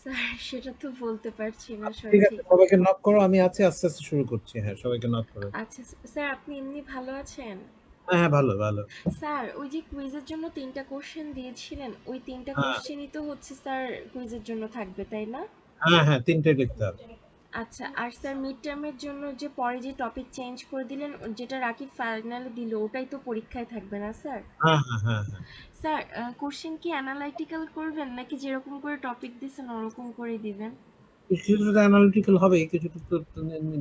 Sir সেটা তো বলতে পারছি না ঠিক আছে, সঠিক। সবাইকে নক করো, আমি আছি, আস্তে আস্তে শুরু করছি। হ্যাঁ, সবাইকে নক করো। আচ্ছা স্যার, আপনি এমনি ভালো আছেন? হ্যাঁ হ্যাঁ, ভালো ভালো। স্যার ওই যে কুইজের জন্য 3টা কোশ্চেন দিয়েছিলেন, ওই 3টা হ্যাঁ কোশ্চেনই তো হচ্ছে স্যার কুইজের জন্য থাকবে, তাই না? হ্যাঁ হ্যাঁ, তিনটে লিখতে হবে। আচ্ছা, আর স্যার মিড টার্মের জন্য যে পরে যে টপিক চেঞ্জ করে দিলেন, যেটা রাকিব ফাইনালে দিল, ওটাই তো পরীক্ষায় থাকবে না স্যার? হ্যাঁ হ্যাঁ হ্যাঁ হ্যাঁ। স্যার কোশ্চেন কি অ্যানালাইটিক্যাল করবেন নাকি যেরকম করে টপিক দিয়েছেন ওরকম করেই দিবেন? কিছু কিছু তো অ্যানালিটিক্যাল হবে, কিছু কিছু তো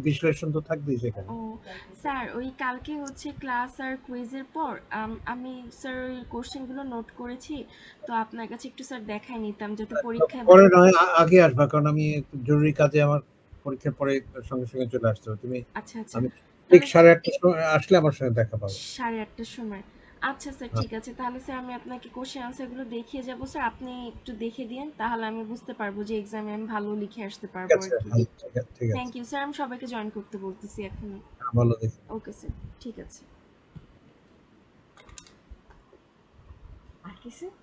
বিশ্লেষণ তো থাকবেই সেখানে। ও স্যার, ওই কালকে হচ্ছে ক্লাস আর কুইজের পর আমি স্যার ওই কোশ্চেনগুলো নোট করেছি, তো আপনার কাছে একটু স্যার দেখাই নিতাম যাতে পরীক্ষায় পরে ভালো। নয়, আগে আসবা, কারণ আমি একটু জরুরি কাজে আমার পরীক্ষার পরে সঙ্গে সঙ্গে চলে আসতে হবে। তুমি, আচ্ছা আচ্ছা, আমি ঠিক তাহলে 8:30টার সময় আসলে আমার সঙ্গে দেখা পাবো। 8:30টার সময়। আচ্ছা স্যার, হ্যাঁ, ঠিক আছে, তাহলে স্যার আমি আপনাকে কোশ্চেন আনসারগুলো দেখিয়ে যাব স্যার, আপনি একটু দেখে দিন, তাহলে আমি বুঝতে পারবো যে এক্সামে আমি ভালো লিখে আসতে ঠিক পারবো আর আছে, কি। হ্যাঁ, ঠিক থ্যাংক আছে। ইউ স্যার, আমি সবাইকে জয়েন করতে বলতেছি এখন। হ্যাঁ, ভালো দেখি। ওকে স্যার, ঠিক আছে। আর কি স্যার?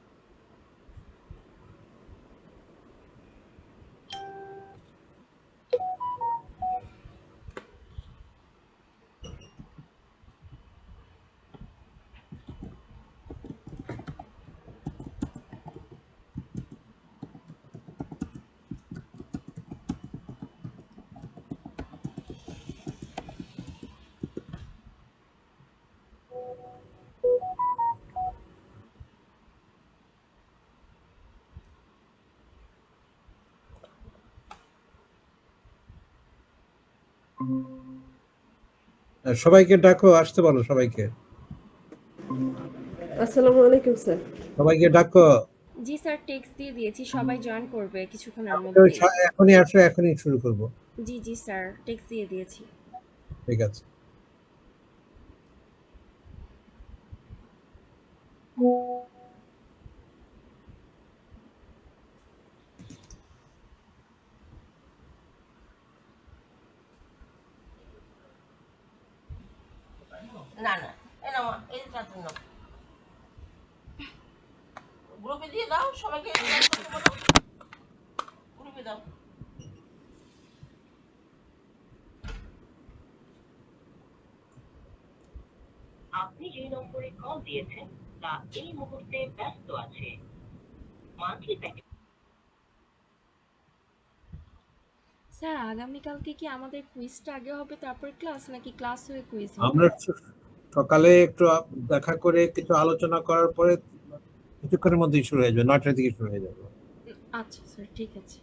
সবাইকে ডাকো, আসতে বলো সবাইকে। আসসালামু আলাইকুম স্যার। সবাইকে ডাকো। জি স্যার, টেক্সট দিয়ে দিয়েছি, সবাই জয়েন করবে কিছুক্ষণের আমি তো মধ্যেই। এখনই আসো, এখনই শুরু করব। জি জি স্যার, টেক্সট দিয়ে দিয়েছি। ঠিক আছে। না না, এ নাও মা, এই চাদর নাও, গ্রুপে দিয়ে দাও, সবাইকে জয়েন করতে বলো, গ্রুপে দাও। আপনি যে নম্বরে কল দিয়েছেন তা এই মুহূর্তে ব্যস্ত আছে। Monthly package. স্যার আগামীকালকে কি আমাদের কুইজটা আগে হবে তারপর ক্লাস, নাকি ক্লাস হয়ে কুইজ হবে? আমরা সকালে একটু দেখা করে কিছু আলোচনা করার পরে কিছুক্ষণের মধ্যেই শুরু হয়ে যাবে, 9টার দিকে শুরু হয়ে যাবে। আচ্ছা স্যার, ঠিক আছে।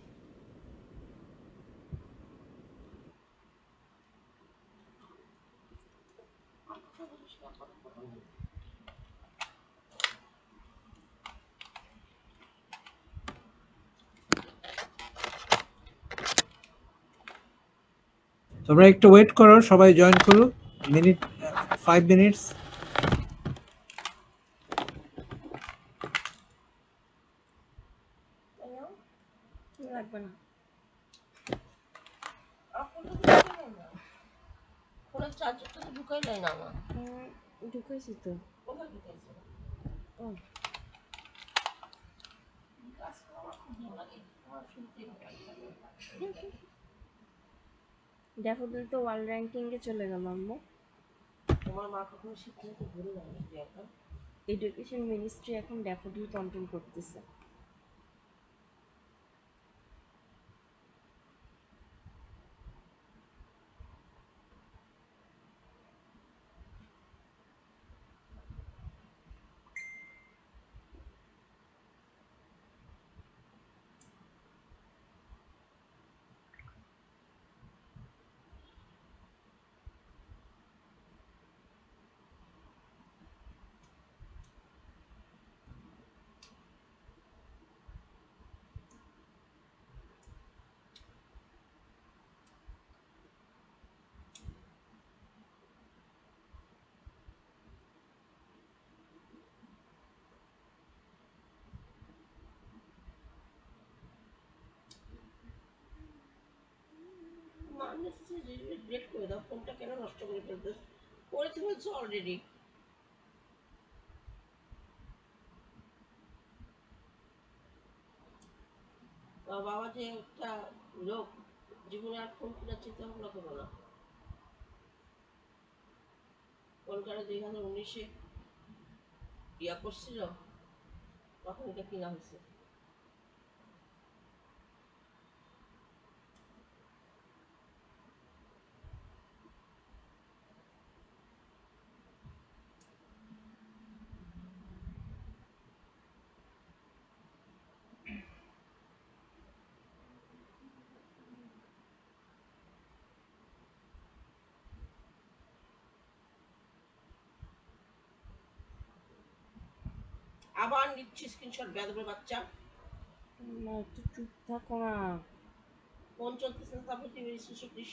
তোমরা একটু ওয়েট করো, সবাই জয়েন করো। Minute, 5 minutes. লাগবে না। ফোনের চার্জারটা তো ঢুকাই নাই না আমার। ঢুকাইছি তো। কোথায় ঢুকাইছে? ও, কাজ করা আমার খুব ভালো লাগে, আমার শুনতেই ভালো লাগে। ড্যাফোডিল তো ওয়ার্ল্ড র্যাঙ্কিং এ চলে গেল আম্মু। তোমার মা কখনো সিদ্ধান্ত ভুলে যায়নি যে একটা। এডুকেশন মিনিস্ট্রি এখন ড্যাফোডিল কন্ট্রোল করতেছে। মা মেসেজে ডিলিট করে দাও, ফোনটা কেন নষ্ট করে ফেলতে, করে ফেলছো অলরেডি। বাবা যে একটা লোক জীবনে আর ফোন কেনার চিন্তা ভাবনা করবো না। কলকাতা 2019-এ ইয়া করছিল, তখন এটা কিনা হয়েছে। আবার নিচ্ছি স্ক্রিনশট, বেদবের বাচ্চা। না, একটু চুপ থাকো না। ফোন চলতেছে না, তারপর তুই স্ক্রিনশট দিস।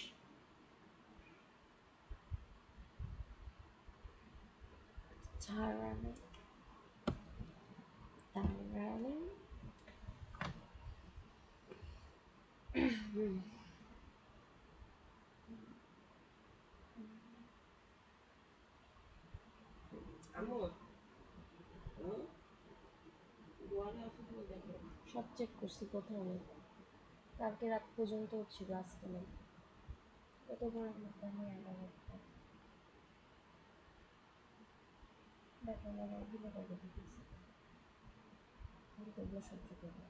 ছাড়ালে তাড়ালে আম্মু গোয়ালে আছে তুমি দেখো। সব চেক করছি, কোথাও নেই। কালকে রাত পর্যন্ত ছিল, আজকে নেই। কত বড় আমি দেখো না, এগুলো বাইরে দিতেছি, আমি তো এগুলো সহ্য করবো।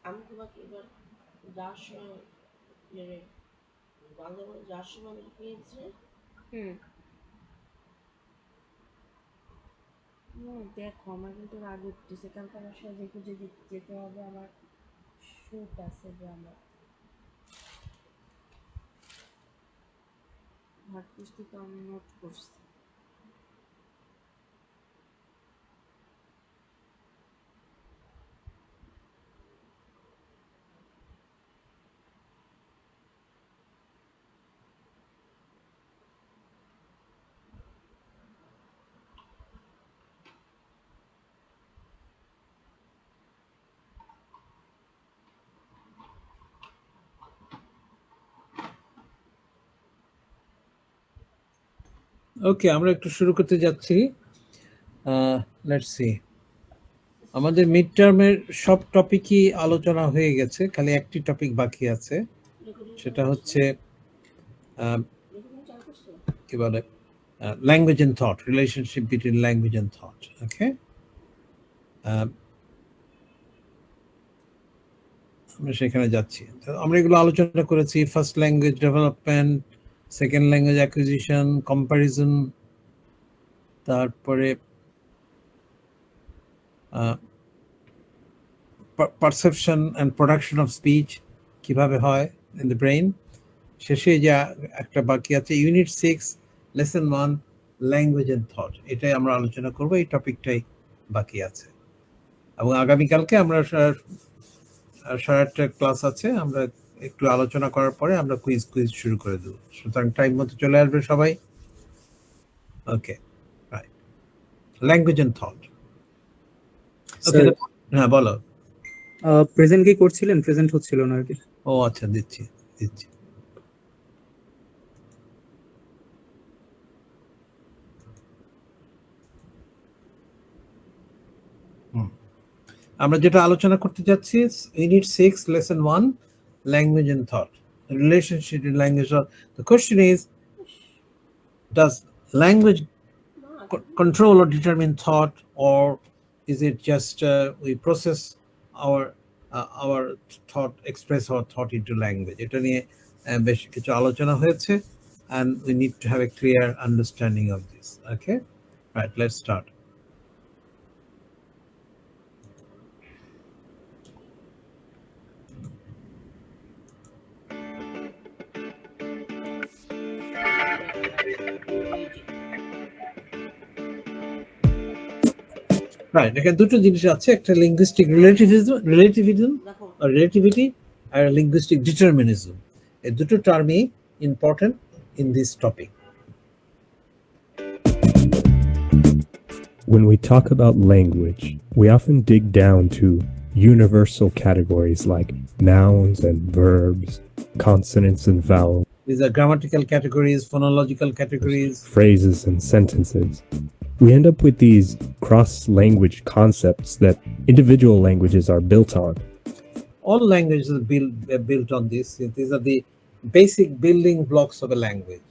আমি তোমাকে এবার যাওয়ার সময় বান্ধবনে যাওয়ার সময় আমি কিনেছি। দেখো, আমার কিন্তু রাগ উঠতেছে, কারণ আমার সাথে খুঁজে যেতে হবে। আমার শুট আছে যে আমার ভাবতেছি, তো আমি নোট করছি। ওকে, আমরা একটু শুরু করতে যাচ্ছি। লেটস সি, আমাদের মিড টার্মের সব টপিকই আলোচনা হয়ে গেছে, খালি একটি টপিক বাকি আছে, সেটা হচ্ছে কি বলে, language and thought, relationship between language and thought. Okay, আমরা সেখানে যাচ্ছি। তো আমরা এগুলো আলোচনা করেছি: first language development, second language acquisition, comparison, তারপরে perception and production of speech কিভাবে হয় ইন দ্য ব্রেইন। শেষে যা একটা বাকি আছে, unit 6 lesson 1 language and thought, এটাই আমরা আলোচনা করব, এই টপিকটাই বাকি আছে। এবং আগামীকালকে আমরা 8:30 ক্লাস আছে, আমরা একটু আলোচনা করার পরে আমরা কুইজ শুরু করে দেব। সুতরাং টাইম মতো চলে আসবে সবাই। ওকে, রাইট, ল্যাঙ্গুয়েজ এন্ড থট। ওকে, হ্যাঁ বলো। প্রেজেন্ট কি করছিলেন? প্রেজেন্ট হচ্ছিল না আর কি। ও আচ্ছা, দিচ্ছি। আমরা যেটা আলোচনা করতে যাচ্ছি, unit 6 lesson 1 language and thought, relationship in language. The question is, does language control or determine thought, or is it just we process our thought, express our thought into language? এটা নিয়ে বেশ কিছু আলোচনা হয়েছে, and we need to have a clear understanding of this. Okay, right, let's start. Right, এখানে দুটো জিনিস আছে, একটা লিঙ্গুইস্টিক রিলেটিভিটি আর লিঙ্গুইস্টিক ডিটারমিনিজম। এই দুটো টার্মই important in this topic. When we talk about language, we often dig down to universal categories like nouns and verbs, consonants and vowels, These are grammatical categories, phonological categories. phrases and sentences. We end up with these cross-language concepts that individual languages are built on. All languages are built on this. These are the basic building blocks of a language.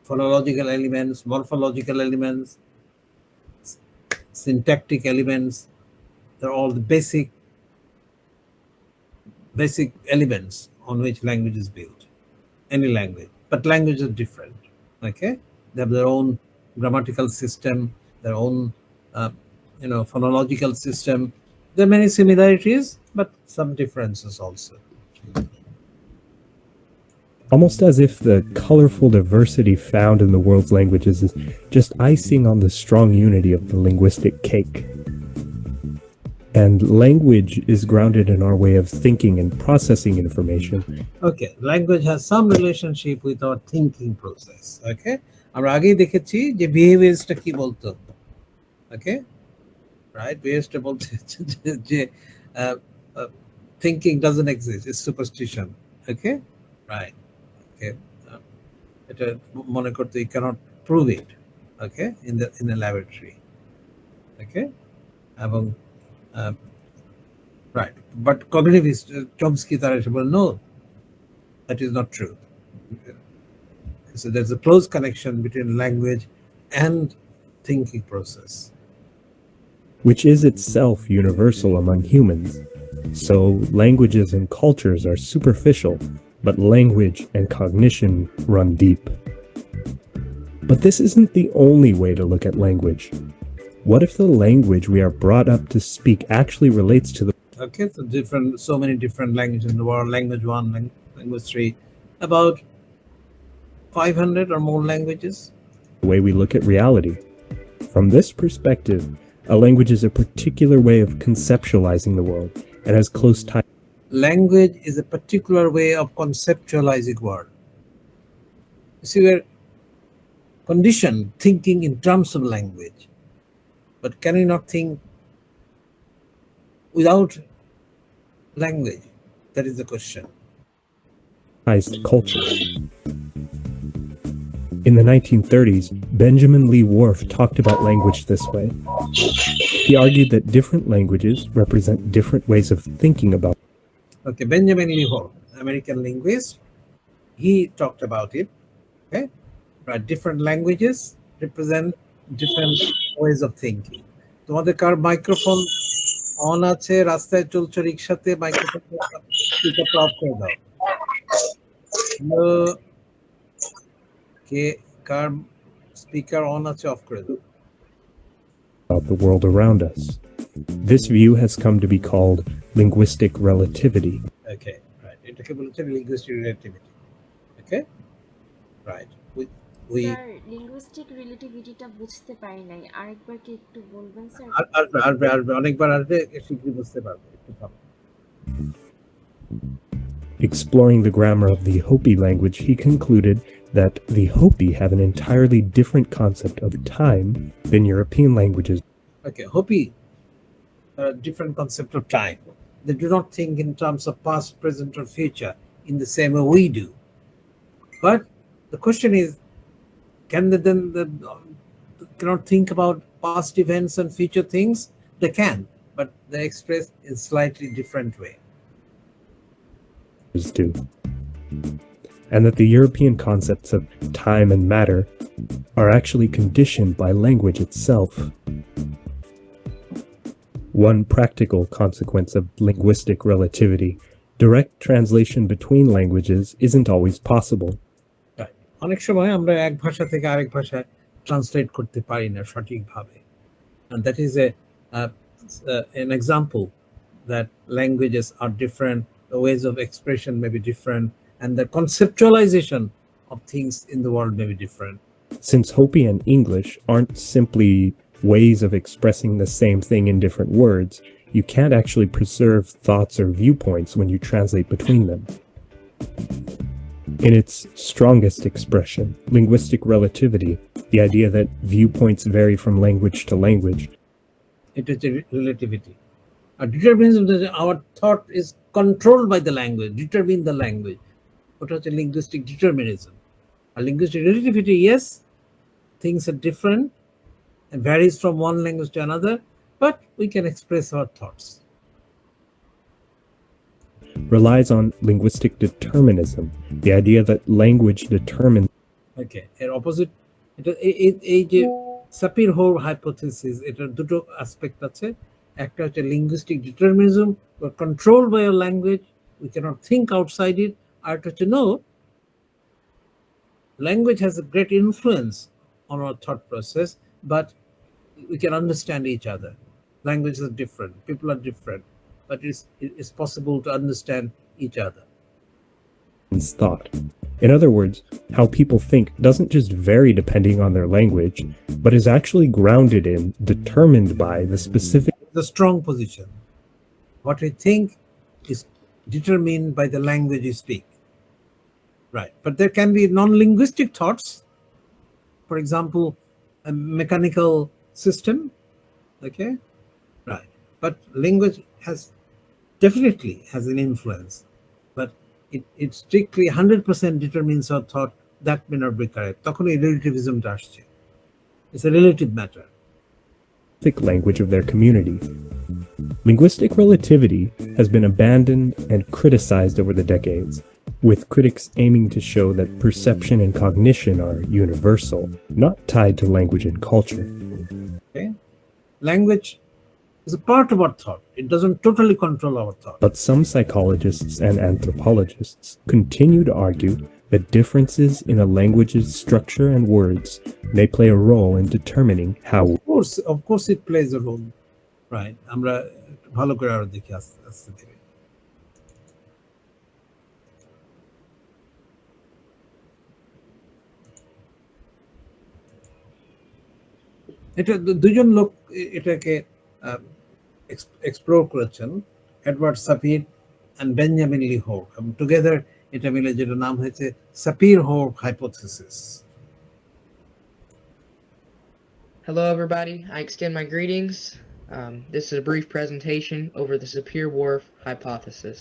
Phonological elements, morphological elements, syntactic elements. They're all the basic elements on which language is built. Any language. But languages are different. Okay? They have their own grammatical system, their own phonological system. There are many similarities, but some differences also. Almost as if the colorful diversity found in the world's languages is just icing on the strong unity of the linguistic cake. And language is grounded in our way of thinking and processing information. Okay, language has some relationship with our thinking process. Okay, আমরা আগেই দেখেছি যে বিহেভিয়ারসটা কি বলতো। Okay, right? বিহেভিয়ারসটা বলছে যে thinking doesn't exist, it's superstition. Okay, right? Okay, এটা মনে করতে you cannot prove it. Okay, in a laboratory. Okay, এবং right, but cognitivist Chomsky will no, that is not true. So there's a close connection between language and thinking process, which is itself universal among humans. So languages and cultures are superficial, but language and cognition run deep. But this isn't the only way to look at language. What if the language we are brought up to speak actually relates to the okay, so many different languages in the world, language 1, language 3, about 500 or more languages? way we look at reality? From this perspective, a language is a particular way of conceptualizing the world and has close ties. Language is a particular way of conceptualizing world. You see, we're conditioned thinking in terms of language. But can we not think without language? That is the question. To culture. In the 1930s, Benjamin Lee Whorf talked about language this way. He argued that different languages represent different ways of thinking about. Okay, Benjamin Lee Whorf, American linguist, he talked about it. Okay, right? Different languages represent different ways of thinking. তোমাদের কার microphone on আছে, রাস্তায় চলছো রিকশাতে, microphone স্পিকারটা of করে দাও। Hello, K car speaker on আছে, of করে দাও। About the world around us. This view has come to be called linguistic relativity. Okay, right. এটাকে বলছে linguistic relativity. Okay, right. We sir linguistic রিলেটিভিটিটা বুঝতে পারি নাই, আরেকবার কি একটু বলবেন স্যার? আসবে অনেকবার আসবে, শীঘ্রই বুঝতে পারবে, একটু থামো। Exploring the grammar of the Hopi language, he concluded that the Hopi have an entirely different concept of time than European languages. Okay, Hopi are a different concept of time. They do not think in terms of past, present, or future in the same way we do. But the question is, can they then cannot think about past events and future things? They can, but they express in slightly different way. Do. And that the European concepts of time and matter are actually conditioned by language itself. One practical consequence of linguistic relativity, direct translation between languages isn't always possible. অনেক সময় আমরা এক ভাষা থেকে আরেক ভাষায় translate করতে পারি না সঠিকভাবে, and that is an example that languages are different, the ways of expression may be different, and the conceptualization of things in the world may be different. Since Hopi and English aren't simply ways of expressing the same thing in different words, you can't actually preserve thoughts or viewpoints when you translate between them. In its strongest expression, linguistic relativity, the idea that viewpoints vary from language to language, এটা হচ্ছে relativity. আর determinism হচ্ছে our thought is controlled by the language, determine the language. ওটা হচ্ছে linguistic determinism. R linguistic relativity, yes, things are different and varies from one language to another, but we can express our thoughts. Relies on linguistic determinism, the idea that language determines Okay, এর opposite এটা এই যে Sapir-Whorf hypothesis, এটার দুটো aspect আছে। একটা হচ্ছে linguistic determinism, we're controlled by our language, we cannot think outside it. আর একটা হচ্ছে no, language has a great influence on our thought process, but we can understand each other. Languages are different, people are different, but it's possible to understand each other. thought. In other words, how people think doesn't just vary depending on their language, but is actually grounded in, determined by the specific The strong position. What we think is determined by the language you speak. Right. But there can be non-linguistic thoughts. For example, a mechanical system. Okay. Right. But language definitely has an influence. But it strictly 100% determines our thought. That may not be correct. তখন এই relativism টা আসছে. It's a relative matter. language of their community. Linguistic relativity has been abandoned and criticized over the decades, with critics aiming to show that perception and cognition are universal, not tied to language and culture. Okay. Language is a part of our thought. It doesn't totally control our thought. But some psychologists and anthropologists continue to argue that differences in a language's structure and words may play a role in determining how Of course it plays a role. Right. আমরা ভালো করে আরো দেখি আস্তে আস্তে ধীরে। এটা দুজন লোক এটাকে এক্সপ্লোর করেছেন, Edward Sapir and Benjamin Lee Hoare. Together এটা মিলে যেটা নাম হয়েছে Sapir-Whorf hypothesis. Hello, everybody. I extend my greetings. This is a brief presentation over the Sapir-Whorf hypothesis.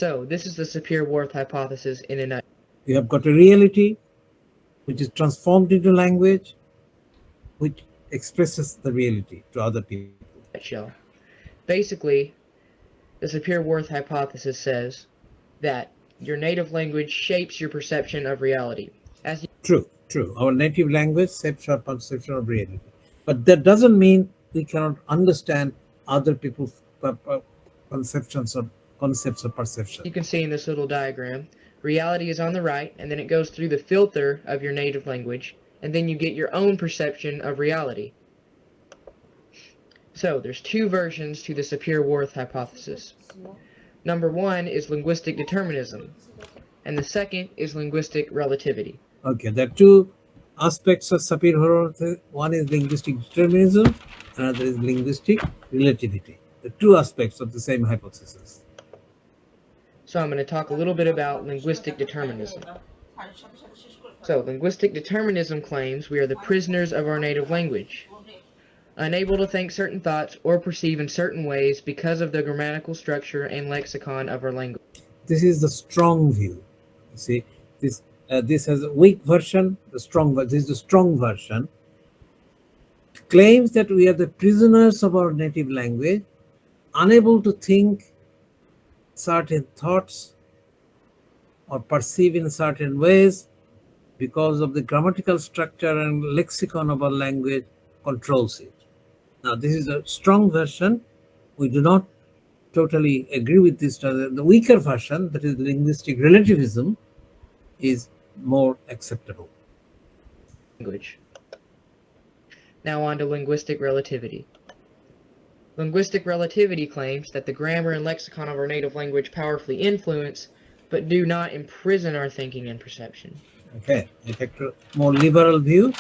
So, this is the Sapir-Whorf hypothesis in a nutshell. You have got a reality which is transformed into language, which expresses the reality to other people. Basically, the Sapir-Whorf hypothesis says that your native language shapes your perception of reality. True. Our native language shapes our perception of reality. But that doesn't mean we cannot understand other people's conceptions or concepts of perception. You can see in this little diagram, reality is on the right, and then it goes through the filter of your native language, and then you get your own perception of reality. So, there's two versions to the Sapir-Whorf hypothesis. Number one is linguistic determinism, and the second is linguistic relativity. Okay, there are two aspects of Sapir-Whorf. One is linguistic determinism, another is linguistic relativity. The two aspects of the same hypothesis. So I'm going to talk a little bit about linguistic determinism. So, linguistic determinism claims we are the prisoners of our native language, unable to think certain thoughts or perceive in certain ways because of the grammatical structure and lexicon of our language. This is the strong view. You see, this has a weak version, this is the strong version. It claims that we are the prisoners of our native language, unable to think certain thoughts or perceive in certain ways because of the grammatical structure and lexicon of our language controls it. Now, this is a strong version. We do not totally agree with this. The weaker version, that is linguistic relativism, is more acceptable. Language. Now on to linguistic relativity. Linguistic relativity claims that the grammar and lexicon of our native language powerfully influence, but do not imprison our thinking and perception. Okay, a more liberal view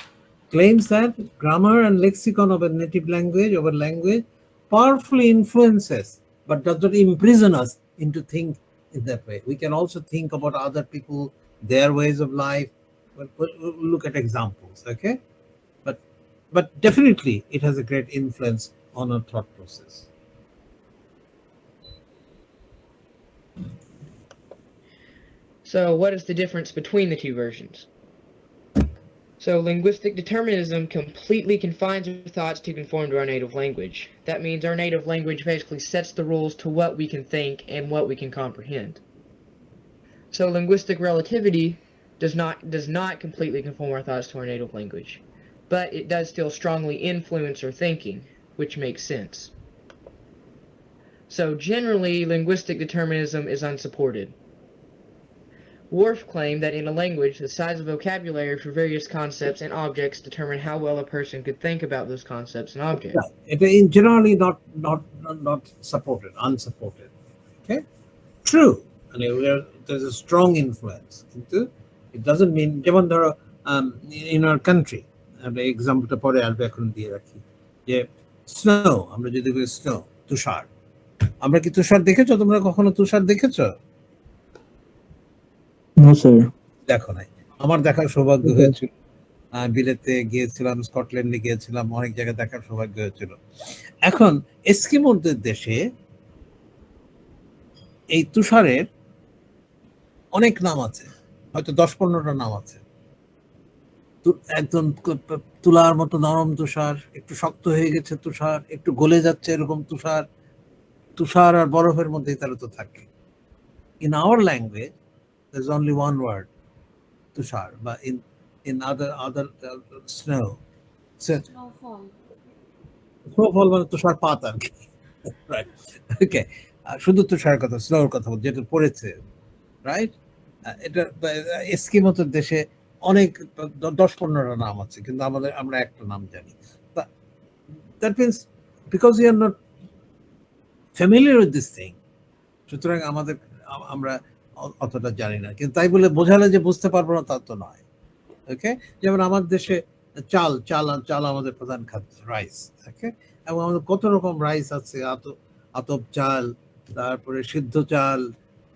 claims that grammar and lexicon of a native language, our language, powerfully influences, but does not imprison us into think in that way. We can also think about other people, their ways of life. We'll look at examples, okay? But but definitely it has a great influence on our thought process. So what is the difference between the two versions? So linguistic determinism completely confines our thoughts to conform to our native language. That means our native language basically sets the rules to what we can think and what we can comprehend. So linguistic relativity does not completely conform our thoughts to our native language, but it does still strongly influence our thinking, which makes sense. So generally, linguistic determinism is unsupported. Worf claimed that in a language, the size of vocabulary for various concepts and objects determine how well a person could think about those concepts and objects. Yeah, it is generally not supported, unsupported. Okay, true. And there's a strong influence. কিন্তু it doesn't mean যেমন ধরো in our country আমরা এক্সাম্পলটা পরে আসবে এখন দিয়ে রাখি যে স্নো আমরা যদি বলি স্নো তুষার আমরা কি তুষার দেখেছো তোমরা কখনো তুষার দেখেছো নো স্যার। দেখো নাই আমার দেখার সৌভাগ্য হয়েছিল বিলেতে গিয়েছিলাম স্কটল্যান্ডে গিয়েছিলাম অনেক জায়গায় দেখার সৌভাগ্য হয়েছিল এখন এস্কিমোদের দেশে এই তুষারের অনেক নাম আছে হয়তো 10-15টা নাম আছে একদম তুলার মতো নরম তুষার একটু শক্ত হয়ে গেছে তুষার একটু গলে যাচ্ছে এরকম তুষার তুষার আর বরফের মধ্যেই তারা তো থাকে in our language there's only one word tushar but in other snow so snowfall মানে তুষার পাত আর কি রাইট ওকে শুধু তুষার কথা স্নোর কথা যেটা পড়েছে রাইট এটা এস্কিমোদের দেশে অনেক 10-15টা নাম আছে কিন্তু আমরা একটা নাম জানি that means because you are not familiar with this thing সুতরাং আমরা অতটা জানি না কিন্তু তাই বলে বোঝালে যে বুঝতে পারবো না তা তো নয় ওকে যেমন আমার দেশে চাল আমাদের প্রধান খাদ্য রাইস ওকে এবং আমাদের কত রকম রাইস আছে আতপ চাল তারপরে সিদ্ধ চাল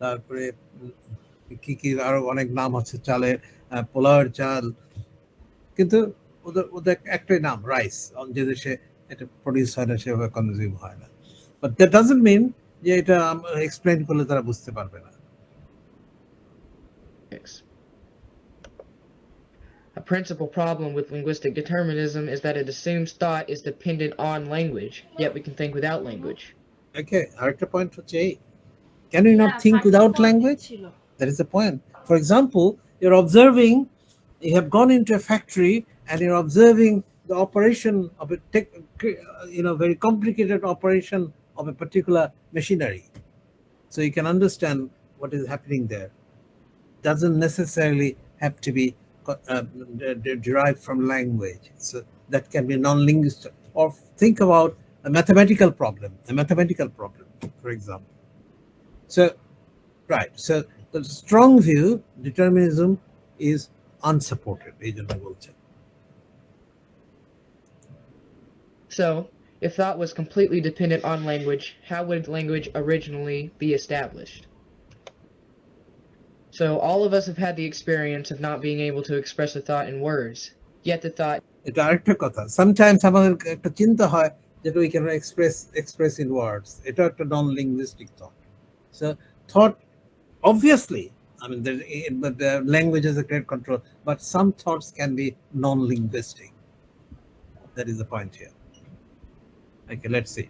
তারপরে কি আরো অনেক নাম আছে চালের পোলাওয়ের চাল কিন্তু ওদের একটাই নাম রাইস যে দেশে এটা প্রডিউস হয় না সেভাবে কনজিউম হয় না বাট দ্যাট ডাজন্ট মিন যে এটা এক্সপ্লেইন করলে তারা বুঝতে পারবে না A principal problem with linguistic determinism is that it assumes thought is dependent on language, yet we can think without language. Okay, arekta point হচ্ছে এই can you not think without language? That is the point. For example, you're observing, you have gone into a factory and you're observing the operation of a very complicated operation of a particular machinery. So you can understand what is happening there. Doesn't necessarily have to be derived from language. So that can be non-linguistic. Or think about a mathematical problem, for example. So, right. So the strong view, determinism is unsupported. So, if thought was completely dependent on language, how would language originally be established? So all of us have had the experience of not being able to express a thought in words, yet the thought... এটা আরেকটা কথা sometimes আমাদের একটা চিন্তা হয় that we can express in words. এটা একটা non-linguistic thought. So thought, obviously, I mean, the language has a great control, but some thoughts can be non-linguistic. That is the point here. Okay, let's see.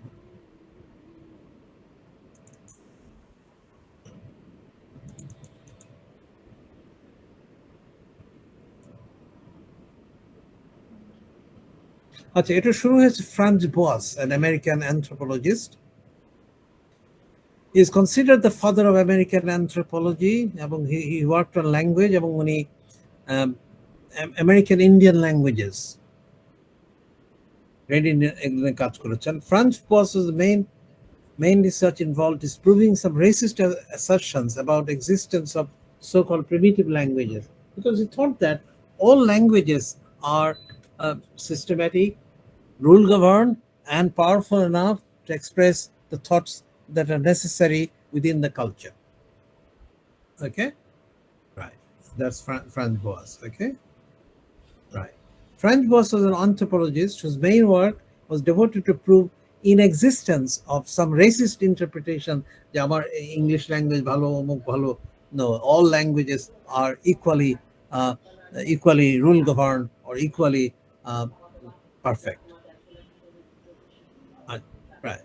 আচ্ছা এটা শুরু হয়েছে France বোয়াস an American anthropologist. He is considered the father of American anthropology এবং he worked on language এবং উনি American Indian languages এগুলো কাজ করেছেন France বোয়াস's main research involved disproving some racist assertions about existence of so-called primitive languages because he thought that all languages are systematic, rule governed, and powerful enough to express the thoughts that are necessary within the culture. Okay, right. That's Franz Boas. Okay, right. Franz Boas was an anthropologist whose main work was devoted to prove inexistence of some racist interpretation যে আমার English language ভালো অমুক ভালো. No, all languages are equally rule governed or equally perfect. Right.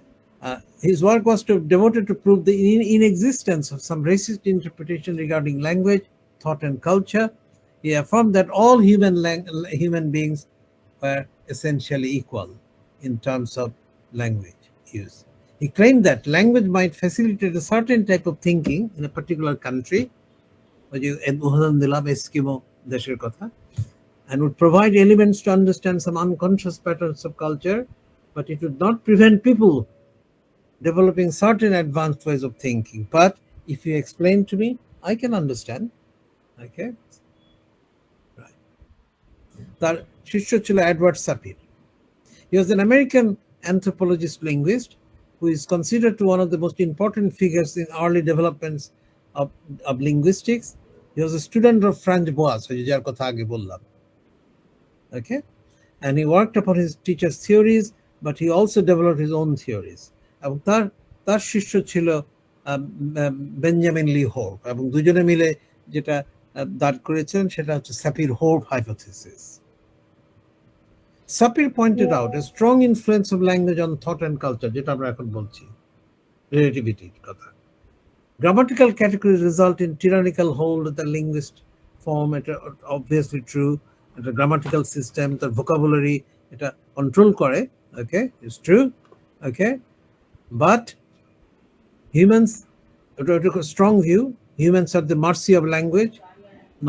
His work was devoted to prove the inexistence of some racist interpretation regarding language, thought, and culture. He affirmed that all human beings were essentially equal in terms of language use. He claimed that language might facilitate a certain type of thinking in a particular country, and would provide elements to understand some unconscious patterns of culture, but it would not prevent people developing certain advanced ways of thinking. But if you explain to me, I can understand. Okay. Right. তার শিষ্য ছিল Edward Sapir. He was an American anthropologist linguist who is considered to one of the most important figures in early developments of linguistics. He was a student of Franz Boas, যার কথা আগে বললাম. Okay, and he worked upon his teacher's theories, but he also developed his own theories. এবং তার শিষ্য ছিল Benjamin লি Whorf, এবং দুজনে মিলে যেটা দাঁড় করেছেন সেটা হচ্ছে Sapir-Whorf hypothesis. Sapir pointed out a strong influence of language on thought and culture, যেটা আমরা এখন বলছি রিলেটিভিটির কথা. Grammatical categories result in tyrannical hold of the linguist form. এটা obviously true. The grammatical system, the vocabulary, এটা control করে. Okay, it's true. Okay, but humans, it a strong view. Humans are the mercy of language.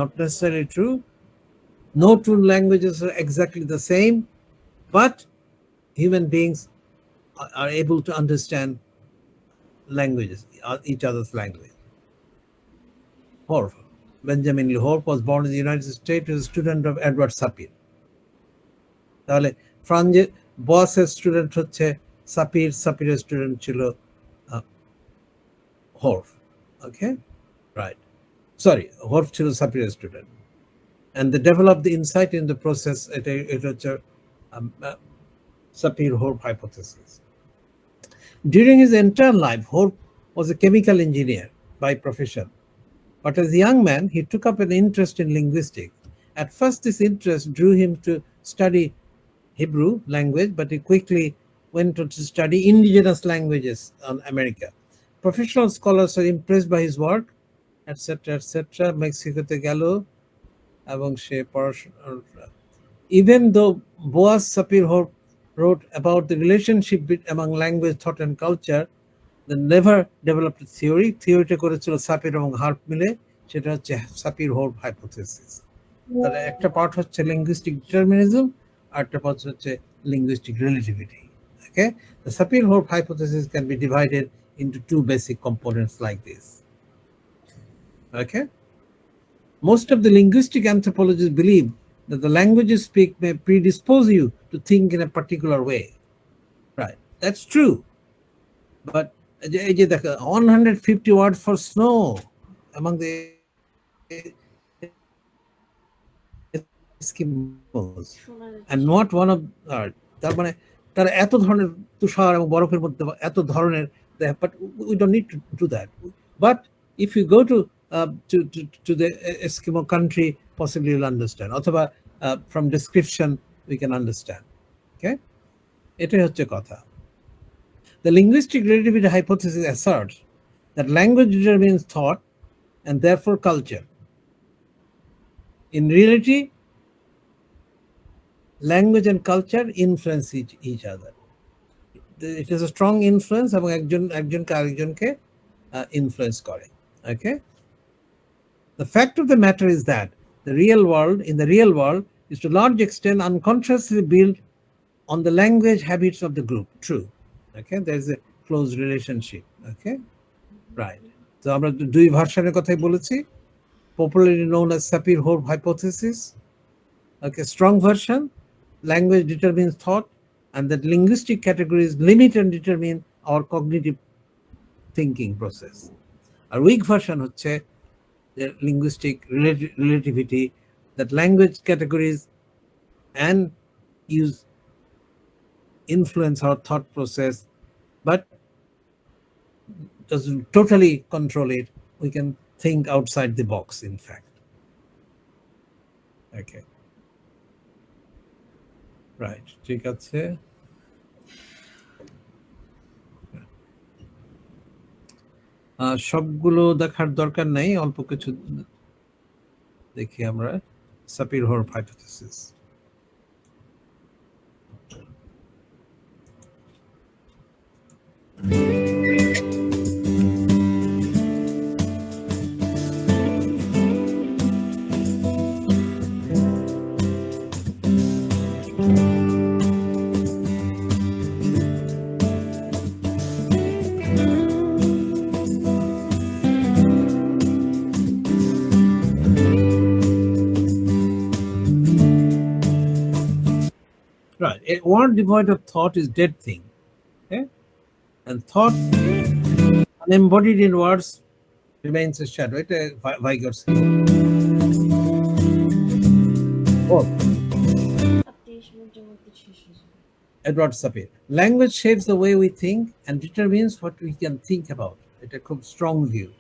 Not necessarily true. No two languages are exactly the same, but human beings are able to understand languages, each other's language. Horf, Benjamin Lee Horf was born in the United States as a student of Edward Sapir. তাহলে Franz বসের student হচ্ছে Sapir, সাপিরের student ছিল হর্ফ. ওকে, right, sorry, হর্ফ ছিল সাপিরের student. And they developed the insight in the process. It was a Sapir-Horf hypothesis. During his entire life, Horf was a chemical engineer by profession. But as a young man, he took up an interest in linguistics. At first, this interest drew him to study Hebrew language, but he quickly went on to study indigenous languages in America. Professional scholars were impressed by his work, etc., etc. Mexicote গেল এবং সে পড়াশোনা. Even though Boas Sapir-Horf wrote about the relationship among language, thought, and culture, they never developed a theory. Theoryটা করেছিল Sapir এবং harp মিলে, সেটা হচ্ছে Sapir-Horf hypothesis. তাহলে একটা পার্ট হচ্ছে linguistic determinism, আর একটা পার্ট হচ্ছে linguistic relativity. Okay, the Sapir-Horf hypothesis can be divided into two basic components like this. Okay. Most of the linguistic anthropologists believe that the language you speak may predispose you to think in a particular way. Right, that's true. But 150 words for snow among the Eskimos, and not one of তার মানে তারা এত ধরনের তুষার এবং বরফের মধ্যে এত ধরনের, but we don't need to do that. But if you go to the Eskimo country, possibly you'll understand. অথবা from description we can understand. Okay, এটাই হচ্ছে কথা. The linguistic relativity hypothesis asserts that language determines thought and therefore culture. In reality, language and culture influence each other. It is a strong influence এবং একজনকে আরেকজনকে influence করে. Okay. The fact of the matter is that in the real world is to large extent unconsciously built on the language habits of the group. True. Okay, there is a close relationship. Okay, right. So আমরা দুই ভার্সনের কথাই বলেছি, popularly known as Sapir-Horf hypothesis. Okay, strong version, language determines thought, and that linguistic categories limit and determine our cognitive thinking process. Our weak version হচ্ছে the linguistic relativity, that language categories and influence our thought process, but doesn't totally control it. We can think outside the box, in fact. Okay. Right. ঠিক আছে। সবগুলো দেখার দরকার নাই, অল্প কিছু দেখি আমরা। Sapir-Whorf hypothesis. Right. A word devoid of thought is dead thing. Okay? And thought unembodied in words remains a shadow. It Weiger's. Oh, Edward Sapir. Language shapes the way we think and determines what we can think about. It's a strong view.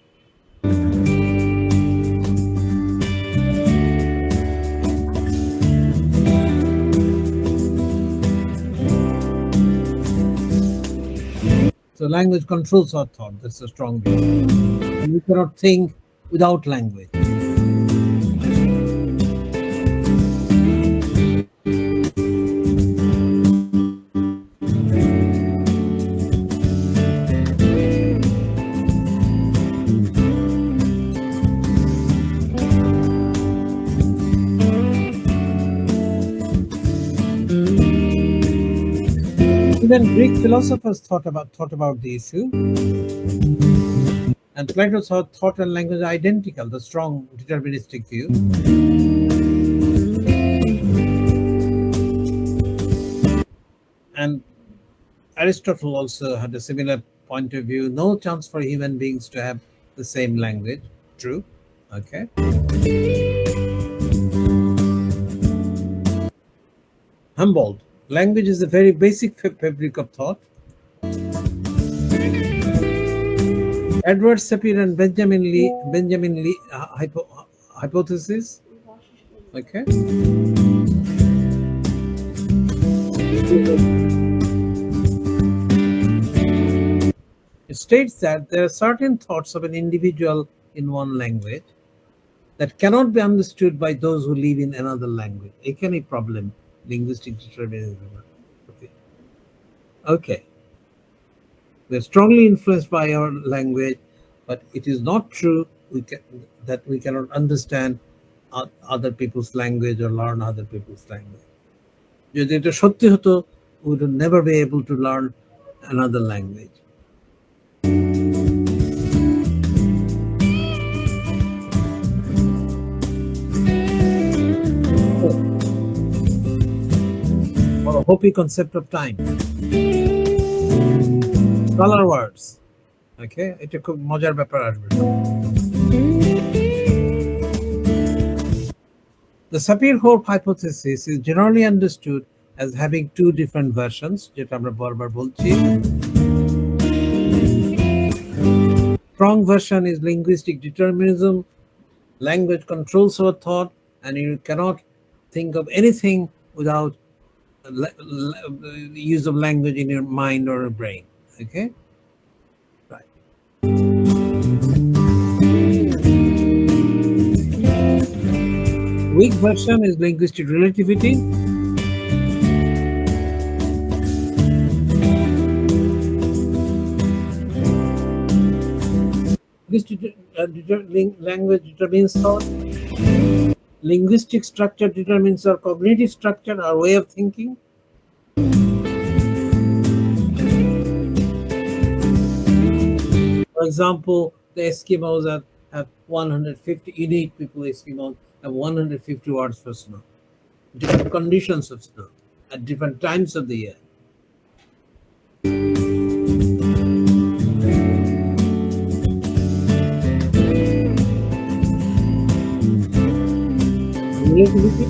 So language controls our thought. That's a strong view. And we cannot think without language. Even Greek philosophers thought about the issue, and Plato thought thought and language are identical, the strong deterministic view. And Aristotle also had a similar point of view. No chance for human beings to have the same language. True. Okay. Humboldt. Language is a very basic fabric of thought. Edward Sapir and Benjamin Lee hypothesis. Okay. It states that there are certain thoughts of an individual in one language that cannot be understood by those who live in another language. Any problem? Linguistic determinism. Okay. We're strongly influenced by our language, but it is not true that we cannot understand other people's language or learn other people's language. If it is সত্যি হতো, we would never be able to learn another language. Or a Hopi concept of time. Color words. Okay, এটা খুব মজার ব্যাপার আসবে। The Sapir-Whorf hypothesis is generally understood as having two different versions, যেটা আমরা বারবার বলছি। Strong version is linguistic determinism. Language controls our thought, and you cannot think of anything without use of language in your mind or your brain. Okay, right. Weak version is linguistic relativity. Language determines thought. Linguistic structure determines our cognitive structure, our way of thinking. For example, the Eskimos have 150 unique people. Eskimos have 150 words for snow. Different conditions of snow at different times of the year. Relativity.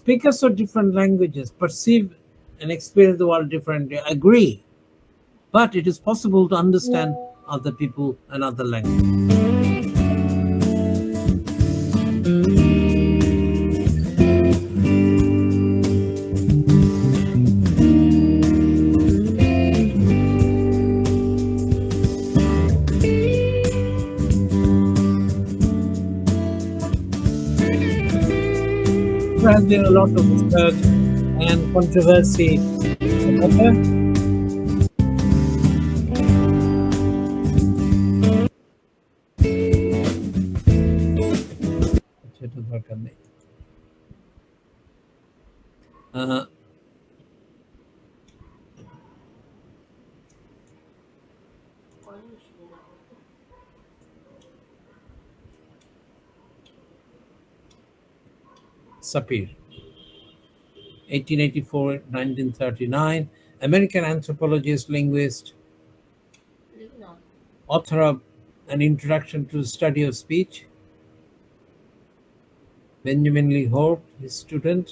speakers of different languages perceive and experience the world differently. I agree. But it is possible to understand other people and other languages. There has been a lot of research and controversy. Okay? সেটা দরকার নেই। Sapir, 1884-1939, American anthropologist, linguist, author of An Introduction to the Study of Speech. Benjamin Lee Hope, his student,